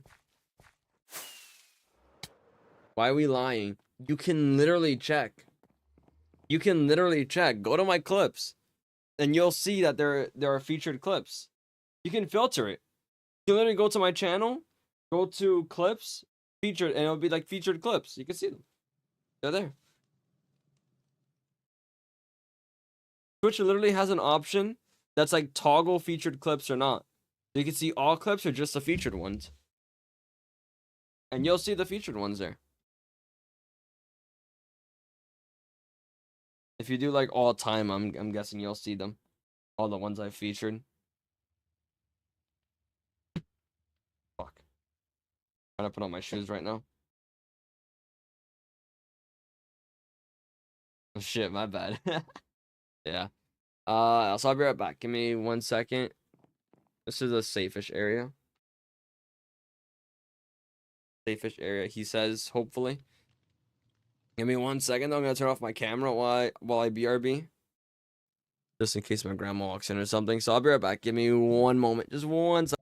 Why are we lying? You can literally check. You can literally check. Go to my clips, and you'll see that there are featured clips. You can filter it. You can literally go to my channel, go to clips, featured, and it'll be like featured clips. You can see them. They're there. Twitch literally has an option that's like toggle featured clips or not. You can see all clips or just the featured ones. And you'll see the featured ones there. If you do like all time, I'm guessing you'll see them. All the ones I featured. Fuck. Trying to put on my shoes right now. Oh shit, my bad. Yeah. So I'll be right back. Give me 1 second. This is a safe-ish area. Safe-ish area, he says, hopefully. Give me 1 second, though. I'm gonna turn off my camera while I BRB. Just in case my grandma walks in or something. So I'll be right back. Give me 1 moment. Just 1 second.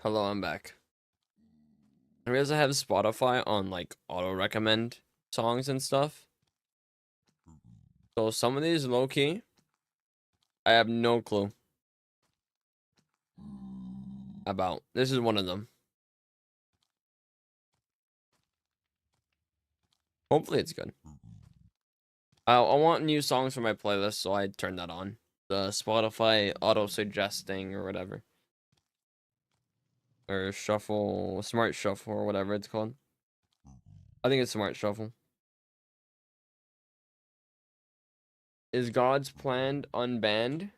Hello, I'm back. I realize I have Spotify on like auto recommend songs and stuff. So some of these low key, I have no clue about. This is one of them. Hopefully it's good. I want new songs for my playlist, so I turned that on. The Spotify auto suggesting or whatever. Or shuffle, smart shuffle or whatever it's called. I think it's smart shuffle. Is God's Plan unbanned?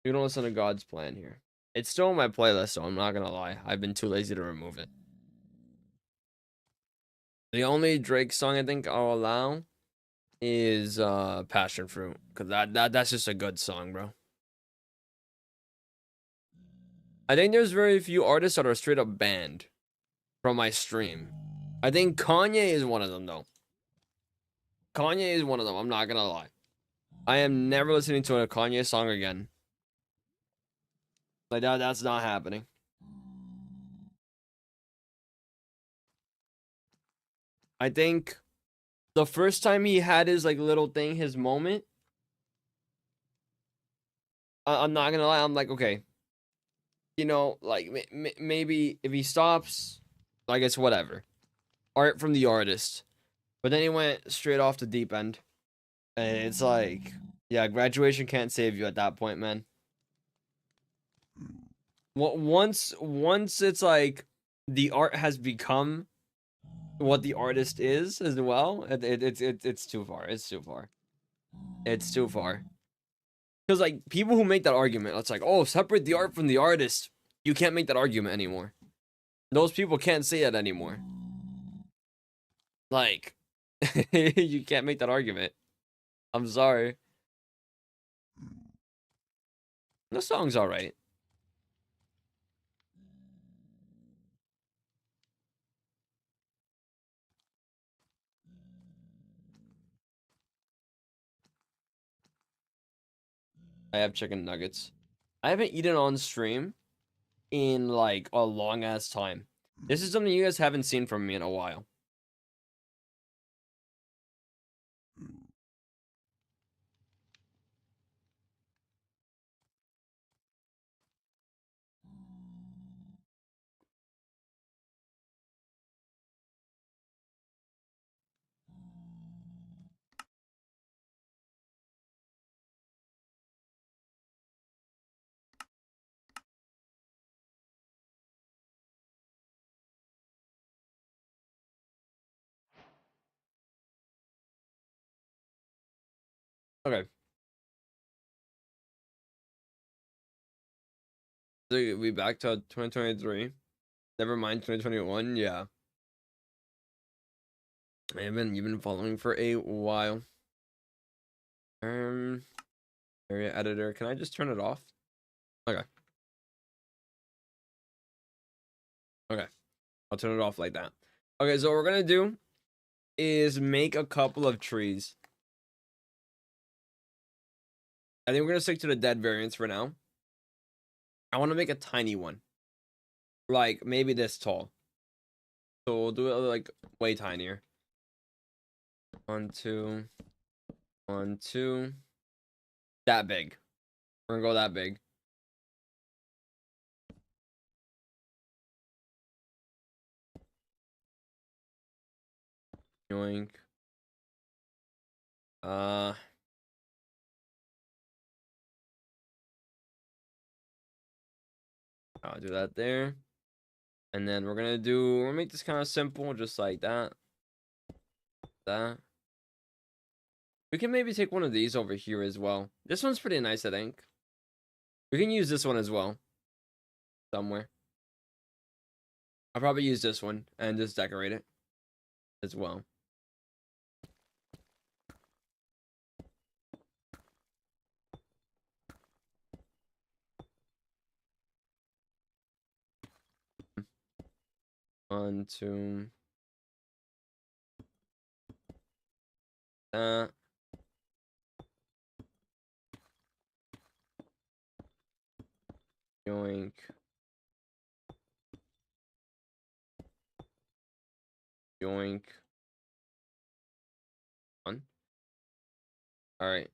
You don't listen to God's Plan here. It's still on my playlist, so I'm not gonna lie. I've been too lazy to remove it. The only Drake song I think I'll allow is Passion Fruit. Cause that's just a good song, bro. I think there's very few artists that are straight up banned from my stream. I think Kanye is one of them though. Kanye is one of them, I'm not gonna lie. I am never listening to a Kanye song again. Like that's not happening. I think the first time he had his like little thing, his moment, I'm not gonna lie, I'm like, okay, you know, like maybe if he stops, I guess whatever. Art from the artist. But then he went straight off the deep end. And it's like, yeah, graduation can't save you at that point, man. Once it's like the art has become what the artist is as well, it's too far. It's too far. It's too far. Because like people who make that argument, it's like, oh, separate the art from the artist. You can't make that argument anymore. Those people can't say that anymore. Like, you can't make that argument. I'm sorry. The song's alright. I have chicken nuggets. I haven't eaten on stream in like a long ass time. This is something you guys haven't seen from me in a while. Okay. So we back to 2023. Never mind 2021. Yeah. You've been following for a while. Area editor. Can I just turn it off? Okay. Okay. I'll turn it off like that. Okay, so what we're gonna do is make a couple of trees. I think we're gonna stick to the dead variants for now. I want to make a tiny one. Like maybe this tall. So we'll do it like way tinier. 1, 2, 1, 2. That big. We're gonna go that big. Yoink. I'll do that there. And then we're gonna make this kind of simple, just like that. That. We can maybe take one of these over here as well. This one's pretty nice, I think. We can use this one as well. Somewhere. I'll probably use this one and just decorate it as well. One, two. That. Yoink. Yoink. On. All right.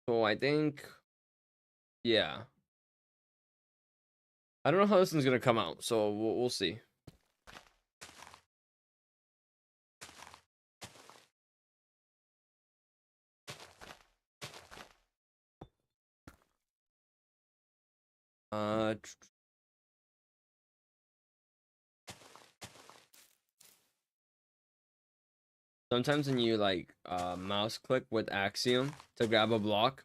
So I think, yeah. I don't know how this one's gonna come out, so we'll see. Uh, Sometimes when you like mouse click with Axiom to grab a block,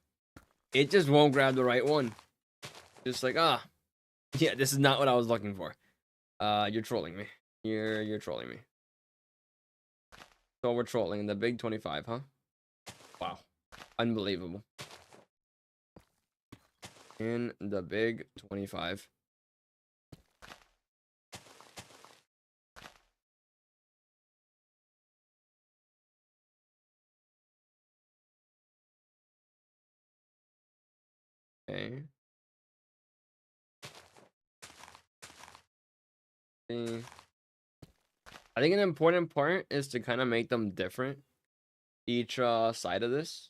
it just won't grab the right one. Just like yeah, this is not what I was looking for. You're trolling me. You're trolling me. So we're trolling the big 25, huh? Wow, unbelievable. In the big 25. Okay. See. I think an important part is to kind of make them different, each side of this.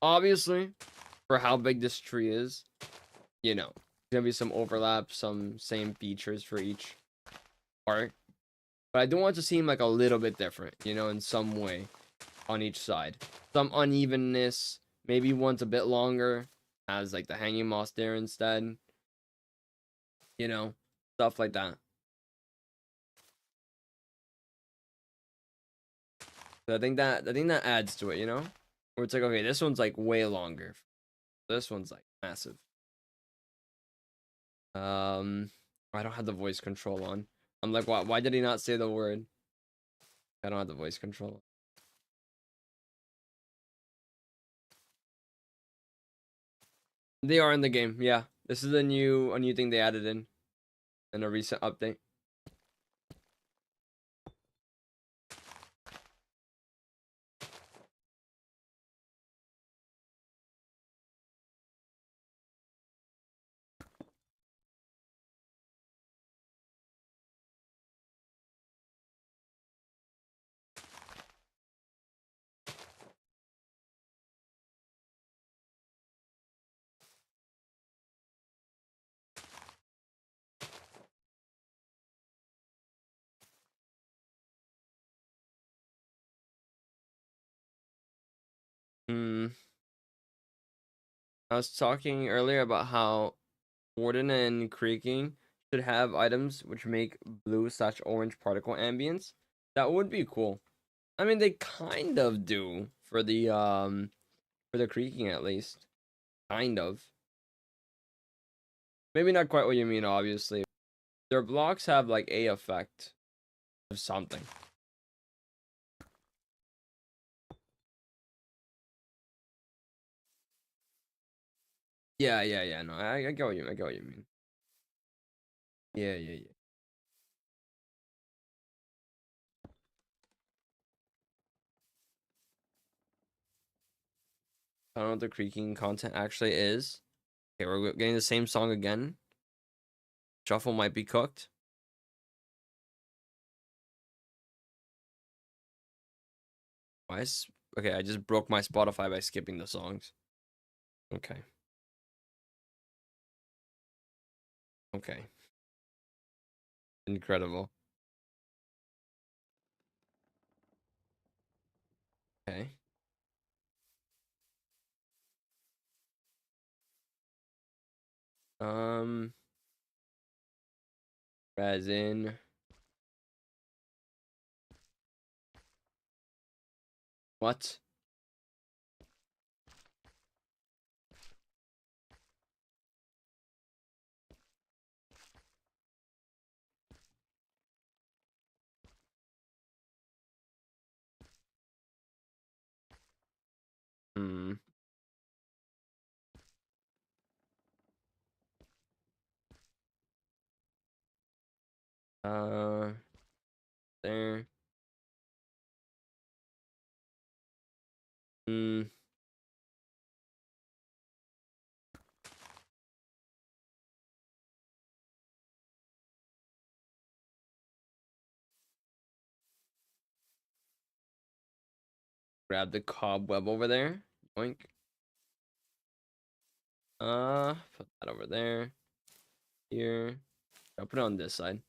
Obviously, for how big this tree is, you know, there's gonna be some overlap, some same features for each part. But I do want it to seem like a little bit different, you know, in some way on each side. Some unevenness, maybe one's a bit longer, has like the hanging moss there instead. You know, stuff like that. So I think that adds to it, you know? Where it's like, okay, this one's like way longer. This one's like massive. I don't have the voice control on. I'm like, why did he not say the word? I don't have the voice control. They are in the game, yeah. This is a new thing they added in a recent update. Hmm. I was talking earlier about how Warden and Creaking should have items which make blue/orange particle ambience. That would be cool. I mean, they kind of do for the Creaking at least. Kind of. Maybe not quite what you mean, obviously. Their blocks have like a effect of something. Yeah. No, I get what you mean. Yeah. I don't know what the creaking content actually is. Okay, we're getting the same song again. Shuffle might be cooked. Why is okay? I just broke my Spotify by skipping the songs. Okay. Okay. Incredible. Okay. Um. Resin. What? Hmm. Uh. There. Hmm. Grab the cobweb over there. Boink. Put that over there. Here. I'll put it on this side.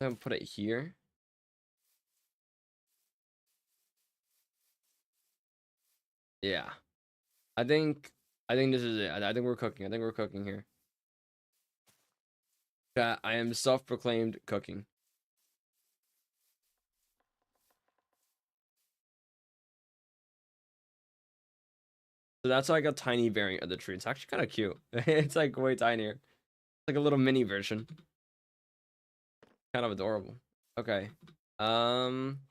Then put it here. Yeah. I think this is it. I think we're cooking. I think we're cooking here. Chat, I am self-proclaimed cooking. So that's like a tiny variant of the tree. It's actually kind of cute. It's like way tinier. It's like a little mini version. Kind of adorable. Okay. Um,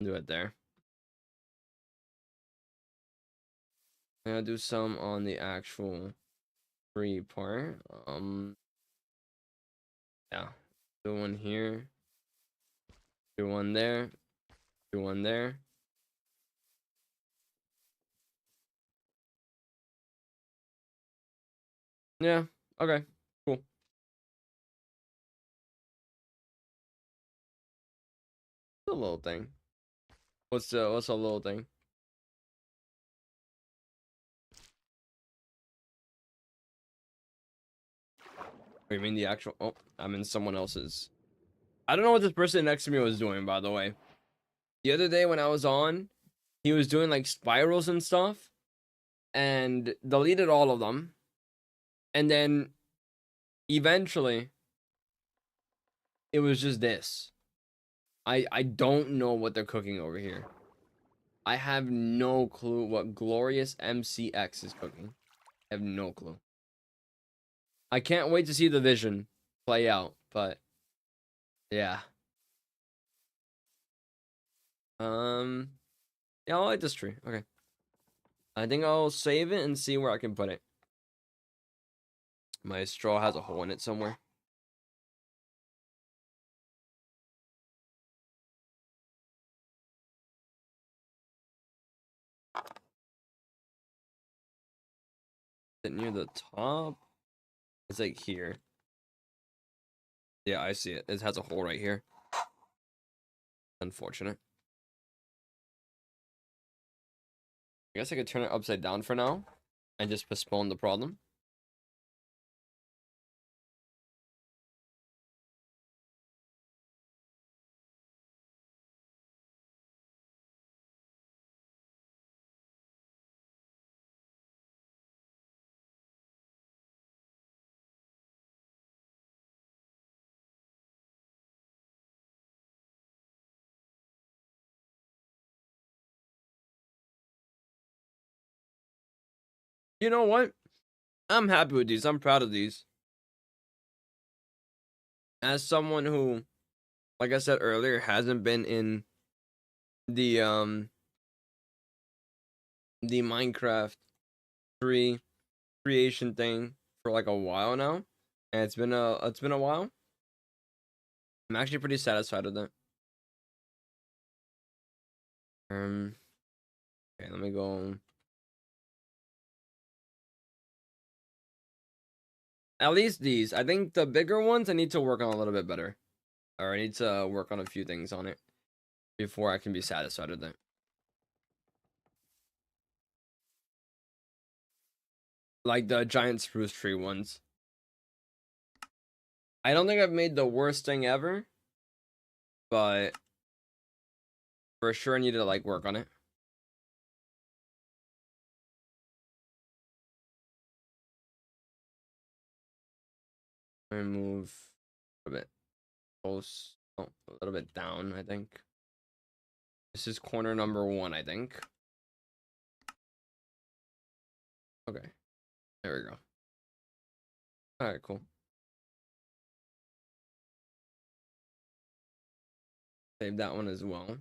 do it there. I'm gonna do some on the actual tree part. Yeah. Do one here. Do one there. Do one there. Yeah. Okay. Cool. It's a little thing. What's a little thing? What do you mean the actual? Oh, I'm in someone else's. I don't know what this person next to me was doing, by the way. The other day when I was on, he was doing like spirals and stuff, and deleted all of them. And then eventually, it was just this. I don't know what they're cooking over here. I have no clue what Glorious MCX is cooking. I have no clue. I can't wait to see the vision play out, but yeah. Yeah, I like this tree. Okay. I think I'll save it and see where I can put it. My straw has a hole in it somewhere. Is it near the top? It's like here. Yeah, I see it. It has a hole right here. Unfortunate. I guess I could turn it upside down for now and just postpone the problem. You know what? I'm happy with these. I'm proud of these. As someone who, like I said earlier, hasn't been in the the Minecraft tree creation thing for like a while now, and it's been a while. I'm actually pretty satisfied with it. Okay, let me go. At least these. I think the bigger ones I need to work on a little bit better, or I need to work on a few things on it before I can be satisfied with it. Like the giant spruce tree ones. I don't think I've made the worst thing ever, but for sure I need to like work on it. Let me move a bit close. Oh, a little bit down, I think. This is corner number 1, I think. Okay. There we go. Alright, cool. Save that one as well.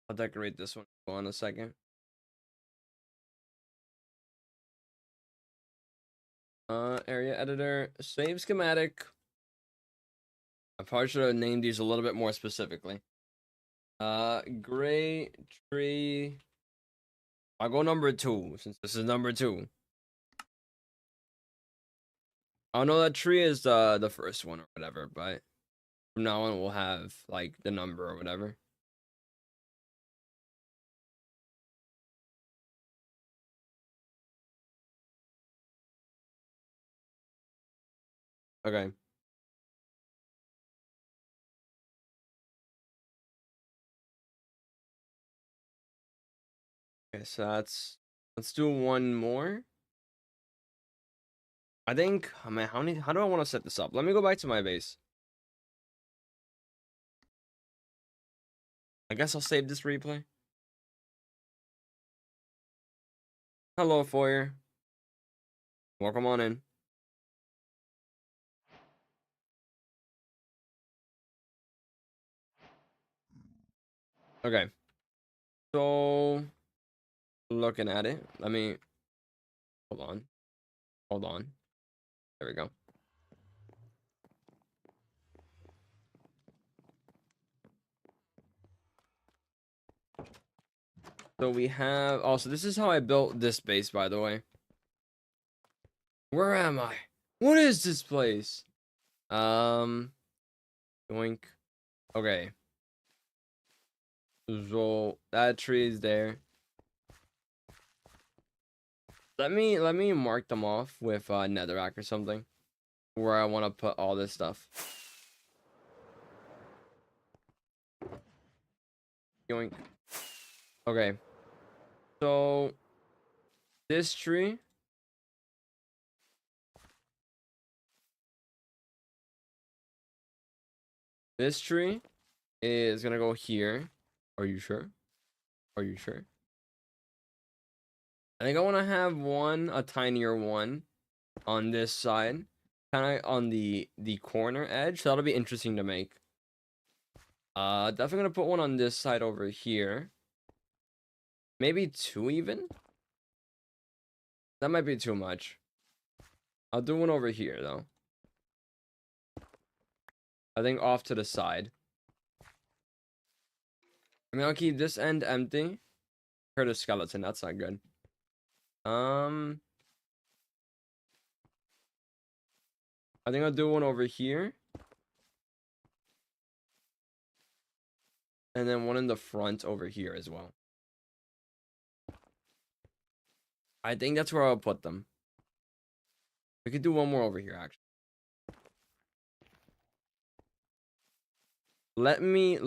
I'll decorate this one. Hold on a second. Area editor, save schematic. I probably should have named these a little bit more specifically. Gray tree. I'll go number 2 since this is number 2. I know that tree is the first one or whatever, but from now on we'll have like the number or whatever. Okay. Okay, so let's do one more. I think, oh man, how do I want to set this up? Let me go back to my base. I guess I'll save this replay. Hello, foyer. Welcome on in. Okay. So, looking at it, let me, hold on. There we go. So we have, also, this is how I built this base, by the way. Where am I? What is this place? Yoink. Okay. So that tree is there. Let me mark them off with netherrack or something, where I want to put all this stuff. Yoink. Okay. So this tree. This tree is gonna go here. Are you sure? Are you sure? I think I want to have a tinier one on this side, kind of on the corner edge. So that'll be interesting to make. Definitely gonna put one on this side over here. Maybe 2 even. That might be too much. I'll do one over here though. I think off to the side. I mean, I'll keep this end empty. Heard a skeleton. That's not good. I think I'll do one over here. And then one in the front over here as well. I think that's where I'll put them. We could do one more over here, actually. Let me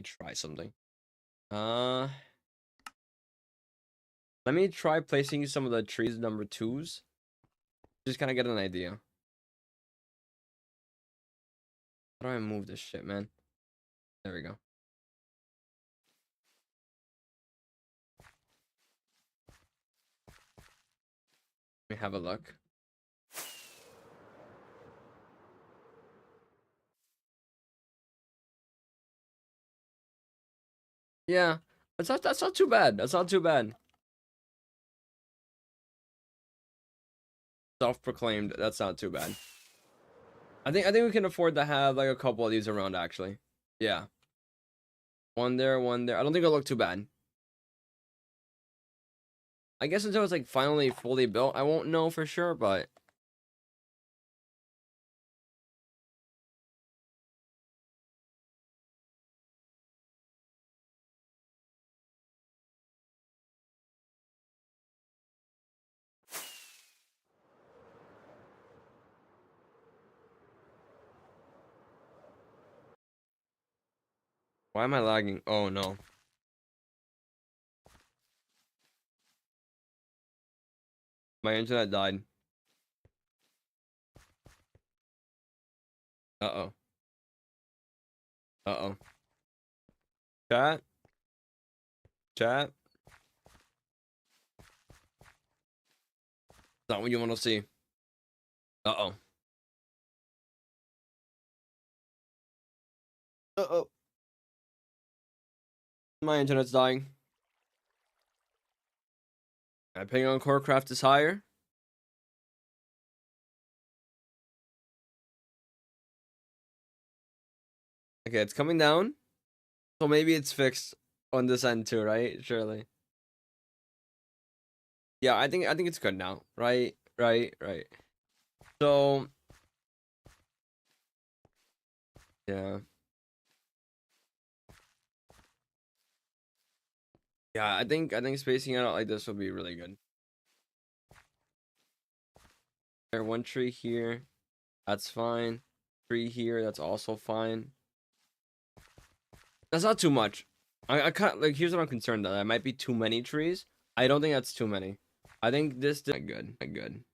try something. Let me try placing some of the trees number 2s. Just kind of get an idea. How do I move this shit, man? There we go. Let me have a look. Yeah, that's not too bad. That's not too bad. Self-proclaimed. That's not too bad. I think we can afford to have like a couple of these around actually. Yeah. One there, one there. I don't think it'll look too bad. I guess until it's like finally fully built, I won't know for sure, but why am I lagging? Oh no. My internet died. Uh-oh. Uh-oh. Chat. Chat. Not what you want to see. Uh-oh. Uh-oh. My internet's dying. My ping on Corecraft is higher. Okay, it's coming down. So maybe it's fixed on this end too, right? Surely. Yeah, I think it's good now. Right. So yeah. Yeah, I think spacing it out like this will be really good. There, one tree here, that's fine. Tree here, that's also fine. That's not too much. I can't, like, here's what I'm concerned that might be too many trees. I don't think that's too many. I think this is good.